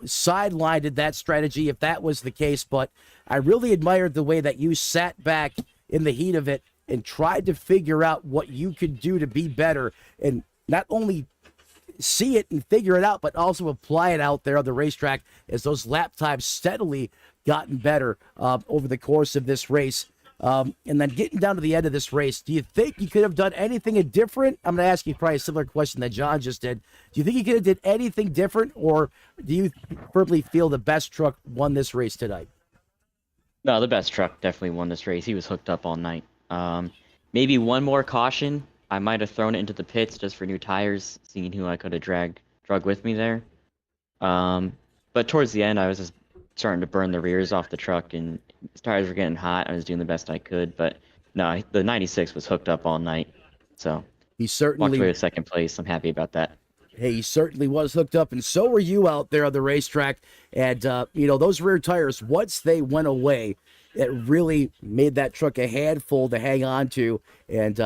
sidelined that strategy if that was the case, but I really admired the way that you sat back in the heat of it and tried to figure out what you could do to be better, and not only see it and figure it out, but also apply it out there on the racetrack as those lap times steadily gotten better over the course of this race. And then getting down to the end of this race, do you think you could have done anything different? I'm going to ask you probably a similar question that John just did. Do you think you could have did anything different, or do you firmly feel the best truck won this race tonight? No, the best truck definitely won this race. He was hooked up all night. Maybe one more caution. I might have thrown it into the pits just for new tires, seeing who I could have drug with me there. But towards the end, I was just starting to burn the rears off the truck, and his tires were getting hot. I was doing the best I could, but no, the 96 was hooked up all night. So he certainly walked away with second place. I'm happy about that. Hey, he certainly was hooked up, and so were you out there on the racetrack. And, those rear tires, once they went away, it really made that truck a handful to hang on to. And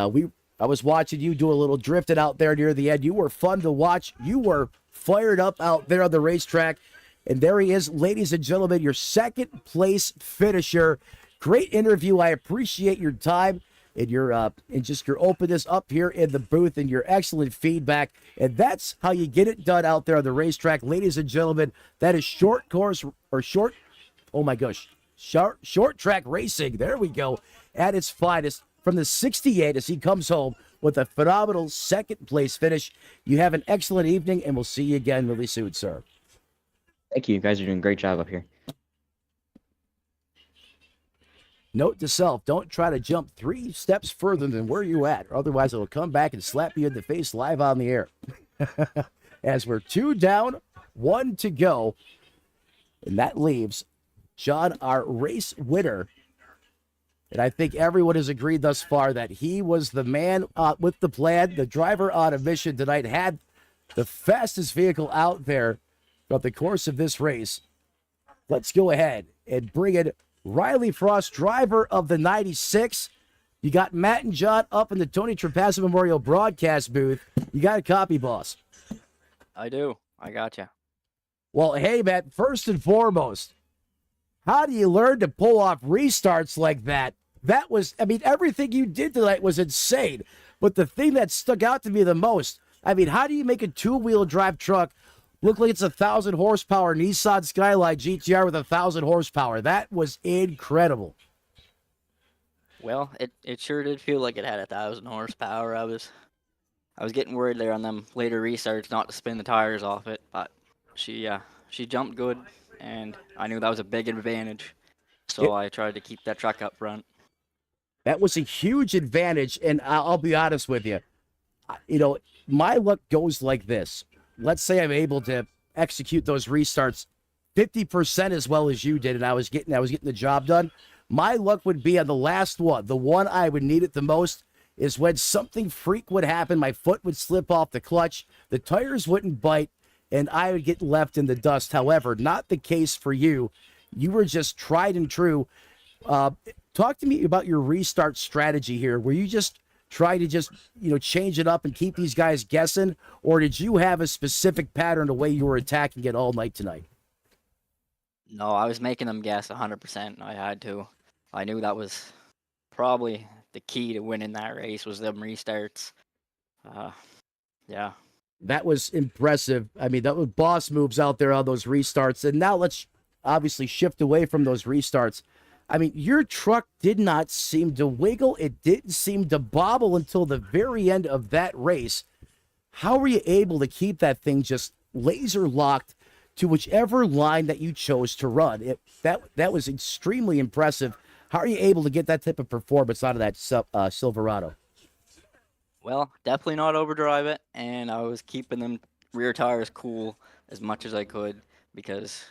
I was watching you do a little drifting out there near the end. You were fun to watch. You were fired up out there on the racetrack. And there he is, ladies and gentlemen, your second place finisher. Great interview. I appreciate your time and your just your openness up here in the booth and your excellent feedback. And that's how you get it done out there on the racetrack. Ladies and gentlemen, that is short track racing. There we go. At its finest from the 68 as he comes home with a phenomenal second place finish. You have an excellent evening, and we'll see you again really soon, sir. Thank you. You guys are doing a great job up here. Note to self, don't try to jump 3 steps further than where you at, or otherwise it'll come back and slap you in the face live on the air. As we're 2 down, 1 to go. And that leaves John, our race winner. And I think everyone has agreed thus far that he was the man with the plan. The driver on a mission tonight had the fastest vehicle out there throughout the course of this race. Let's go ahead and bring in Riley Frost, driver of the 96. You got Matt and John up in the Tony Trapazza Memorial broadcast booth. You got a copy, boss? I do. I got you. Well, hey, Matt, first and foremost, how do you learn to pull off restarts like that? That was, I mean, everything you did tonight was insane. But the thing that stuck out to me the most, I mean, how do you make a 2-wheel drive truck look like it's a 1,000 horsepower Nissan Skyline GTR with 1,000 horsepower? That was incredible. Well, it sure did feel like it had 1,000 horsepower. I was getting worried there on them later restarts not to spin the tires off it, but she jumped good, and I knew that was a big advantage. So I tried to keep that truck up front. That was a huge advantage, and I'll be honest with you. You know, my luck goes like this. Let's say I'm able to execute those restarts 50% as well as you did, and I was getting the job done. My luck would be on the last one. The one I would need it the most is when something freak would happen. My foot would slip off the clutch, the tires wouldn't bite, and I would get left in the dust. However, not the case for you. You were just tried and true. Talk to me about your restart strategy here. Were you just trying to change it up and keep these guys guessing, or did you have a specific pattern the way you were attacking it all night tonight? No, I was making them guess 100%. I had to. I knew that was probably the key to winning that race was them restarts. Yeah. That was impressive. I mean, that was boss moves out there on those restarts. And now let's obviously shift away from those restarts. I mean, your truck did not seem to wiggle. It didn't seem to bobble until the very end of that race. How were you able to keep that thing just laser locked to whichever line that you chose to run? That was extremely impressive. How are you able to get that type of performance out of that Silverado? Well, definitely not overdrive it, and I was keeping them rear tires cool as much as I could because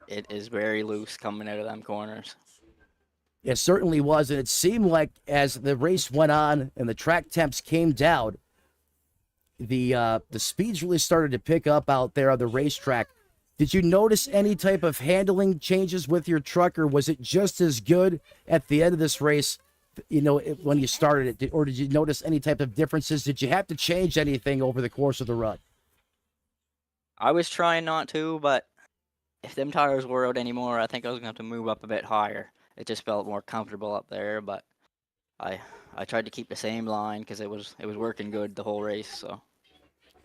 it is very loose coming out of them corners. It certainly was, and it seemed like as the race went on and the track temps came down, the speeds really started to pick up out there on the racetrack. Did you notice any type of handling changes with your truck, or was it just as good at the end of this race, when you started it? Or did you notice any type of differences? Did you have to change anything over the course of the run? I was trying not to, but if them tires wore out anymore, I think I was going to have to move up a bit higher. It just felt more comfortable up there, but I tried to keep the same line because it was working good the whole race. So,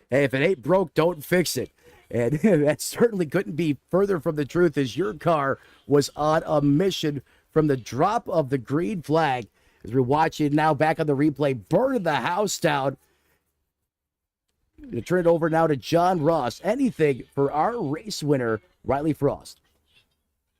hey, if it ain't broke, don't fix it. And that certainly couldn't be further from the truth, as your car was on a mission from the drop of the green flag. As we're watching now back on the replay, burning the house down. I'm going to turn it over now to John Ross. Anything for our race winner, Riley Frost.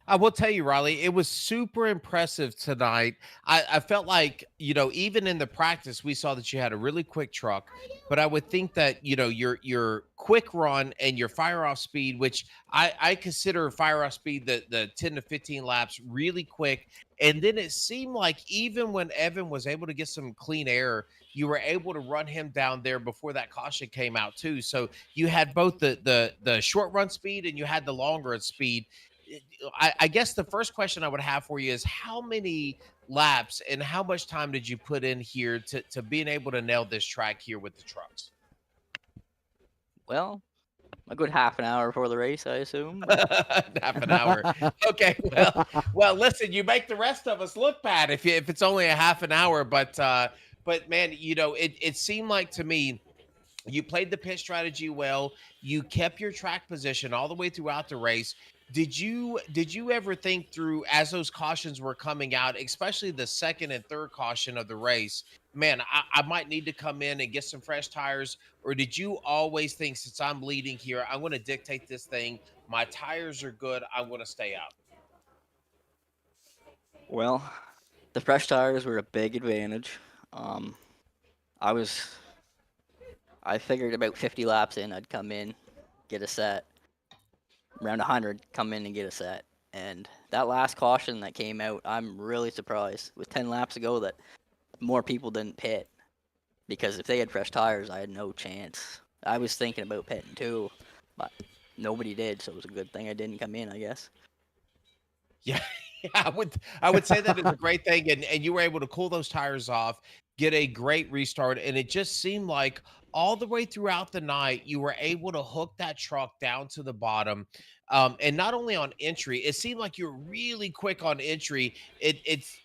I will tell you, Riley, it was super impressive tonight. I felt like, even in the practice, we saw that you had a really quick truck, but I would think that, your quick run and your fire off speed, which I consider fire off speed, the 10 to 15 laps really quick. And then it seemed like even when Evan was able to get some clean air, you were able to run him down there before that caution came out too. So you had both the short run speed and you had the long run speed. I guess the first question I would have for you is how many laps and how much time did you put in here to being able to nail this track here with the trucks? well, a good half an hour before the race, I assume. Half an hour. Okay. Well, listen, you make the rest of us look bad if it's only a half an hour, but man, it seemed like to me, you played the pit strategy well. You kept your track position all the way throughout the race. Did you ever think through as those cautions were coming out, especially the second and third caution of the race, man, I might need to come in and get some fresh tires? Or did you always think, since I'm leading here, I'm going to dictate this thing? My tires are good. I'm going to stay out. Well, the fresh tires were a big advantage. I figured about 50 laps in, I'd come in, get a set. Around 100, come in and get a set. And that last caution that came out, I'm really surprised. With 10 laps to go, that more people didn't pit. Because if they had fresh tires, I had no chance. I was thinking about pitting too, but nobody did, so it was a good thing I didn't come in, I guess. Yeah, yeah, I would say that is a great thing, and you were able to cool those tires off, get a great restart, and it just seemed like all the way throughout the night you were able to hook that truck down to the bottom, and not only on entry, it seemed like you were really quick on entry.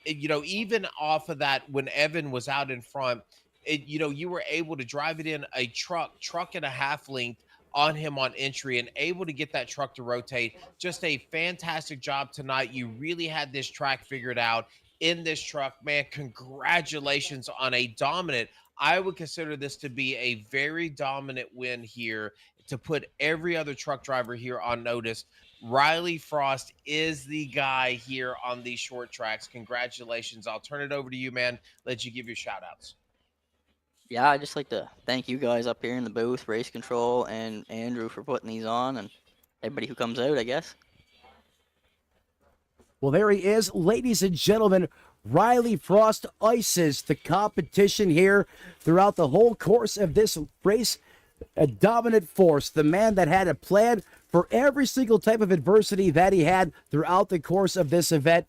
Even off of that when Evan was out in front, you were able to drive it in a truck and a half length on him on entry and able to get that truck to rotate. Just a fantastic job tonight. You really had this track figured out in this truck, man. Congratulations on a dominant. I would consider this to be a very dominant win here to put every other truck driver here on notice. Riley Frost is the guy here on these short tracks. Congratulations. I'll turn it over to you, man. Let you give your shout outs. Yeah, I'd just like to thank you guys up here in the booth, Race Control, and Andrew for putting these on, and everybody who comes out, I guess. Well, there he is, ladies and gentlemen. Riley Frost ices the competition here throughout the whole course of this race. A dominant force, the man that had a plan for every single type of adversity that he had throughout the course of this event.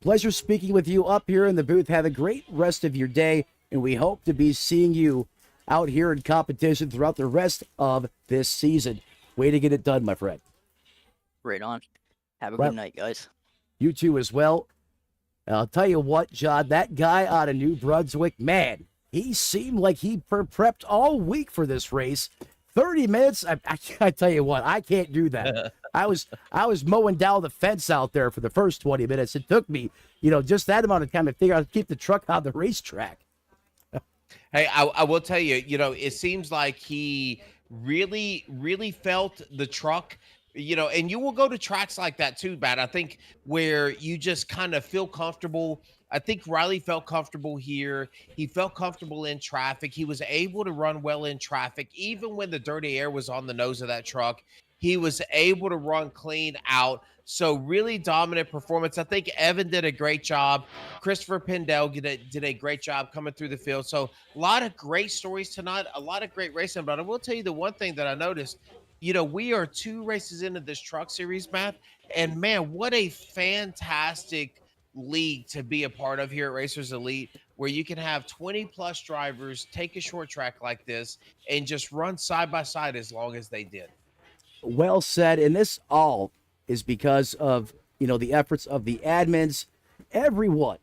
Pleasure speaking with you up here in the booth. Have a great rest of your day, and we hope to be seeing you out here in competition throughout the rest of this season. Way to get it done, my friend. Right on. Have a Right. good night, guys. You too as well. I'll tell you what, John, that guy out of New Brunswick, man, he seemed like he prepped all week for this race. 30 minutes, I tell you what, I can't do that. I was mowing down the fence out there for the first 20 minutes. It took me, just that amount of time to figure out how to keep the truck on the racetrack. Hey, I will tell you, it seems like he really, really felt the truck, and you will go to tracks like that too, Bat. I think where you just kind of feel comfortable. I think Riley felt comfortable here. He felt comfortable in traffic. He was able to run well in traffic. Even when the dirty air was on the nose of that truck, he was able to run clean out. So really dominant performance. I think Evan did a great job. Christopher Pendel did a great job coming through the field. So a lot of great stories tonight, a lot of great racing. But I will tell you the one thing that I noticed, we are 2 races into this truck series, Matt. And man, what a fantastic league to be a part of here at Racers Elite, where you can have 20 plus drivers take a short track like this and just run side by side as long as they did. Well said. And this all is because of, the efforts of the admins, everyone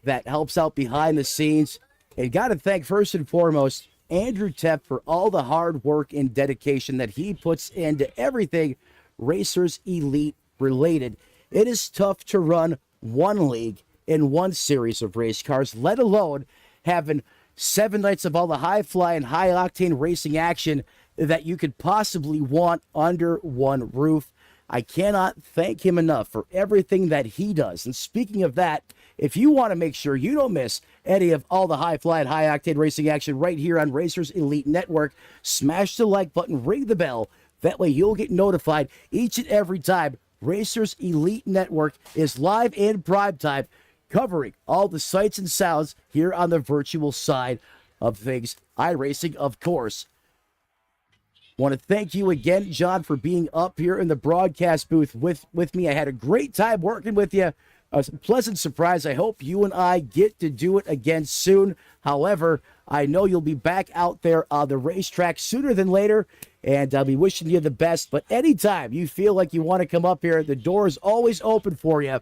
that helps out behind the scenes. And got to thank first and foremost Andrew Tepp for all the hard work and dedication that he puts into everything Racers Elite related. It is tough to run one league in one series of race cars, let alone having 7 nights of all the high fly and high octane racing action that you could possibly want under one roof. I cannot thank him enough for everything that he does. And speaking of that, if you want to make sure you don't miss any of all the high fly and high octane racing action right here on Racers Elite Network, smash the like button, ring the bell. That way you'll get notified each and every time Racers Elite Network is live in prime time, covering all the sights and sounds here on the virtual side of things. iRacing, of course. Want to thank you again, John, for being up here in the broadcast booth with me. I had a great time working with you. A pleasant surprise. I hope you and I get to do it again soon. However, I know you'll be back out there on the racetrack sooner than later, and I'll be wishing you the best. But anytime you feel like you want to come up here, the door is always open for you.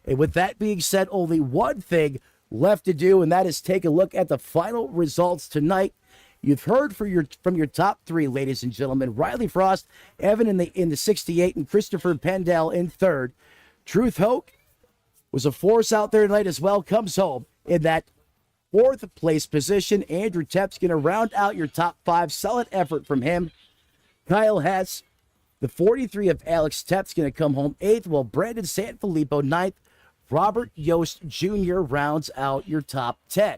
And with that being said, only one thing left to do, and that is take a look at the final results tonight. You've heard from your top three, ladies and gentlemen. Riley Frost, Evan in the 68, and Christopher Pendell in third. Truth Hoke was a force out there tonight as well. Comes home in that fourth place position. Andrew Tepp's going to round out your top five. Solid effort from him. Kyle Hess, the 43 of Alex Tepp's going to come home eighth, while Brandon Sanfilippo ninth. Robert Yost Jr. rounds out your top 10.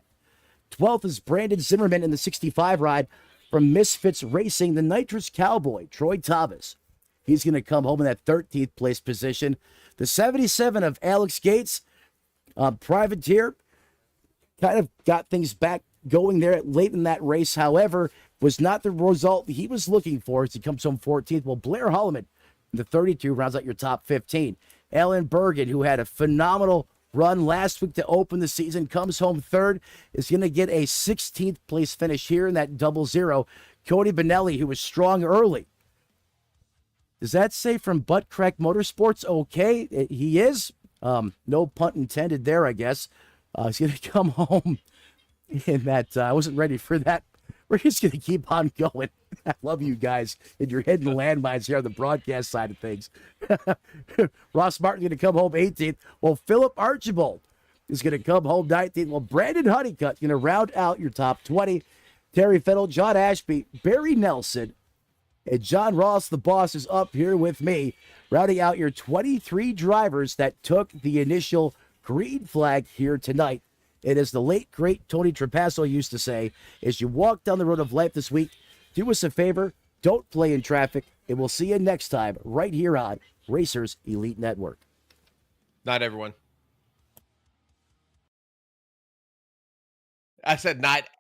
12th is Brandon Zimmerman in the 65 ride from Misfits Racing. The Nitrous Cowboy, Troy Thomas. He's going to come home in that 13th place position. The 77 of Alex Gates, Privateer, kind of got things back going there late in that race. However, was not the result he was looking for as he comes home 14th. Well, Blair Holloman, the 32, rounds out your top 15. Alan Bergen, who had a phenomenal run last week to open the season, comes home third, is going to get a 16th place finish here in that 00. Cody Benelli, who was strong early. Does that say from Butt Crack Motorsports? Okay, he is. No pun intended there, I guess. He's going to come home in that. I wasn't ready for that. We're just going to keep on going. I love you guys and your hidden landmines here on the broadcast side of things. Ross Martin's going to come home 18th. Well, Philip Archibald is going to come home 19th. Well, Brandon Honeycutt going to round out your top 20. Terry Fennell, John Ashby, Barry Nelson, and John Ross, the boss, is up here with me, rounding out your 23 drivers that took the initial green flag here tonight. It is the late, great Tony Trapasso used to say, as you walk down the road of life this week, do us a favor, don't play in traffic, and we'll see you next time right here on Racers Elite Network. Night, everyone. I said night.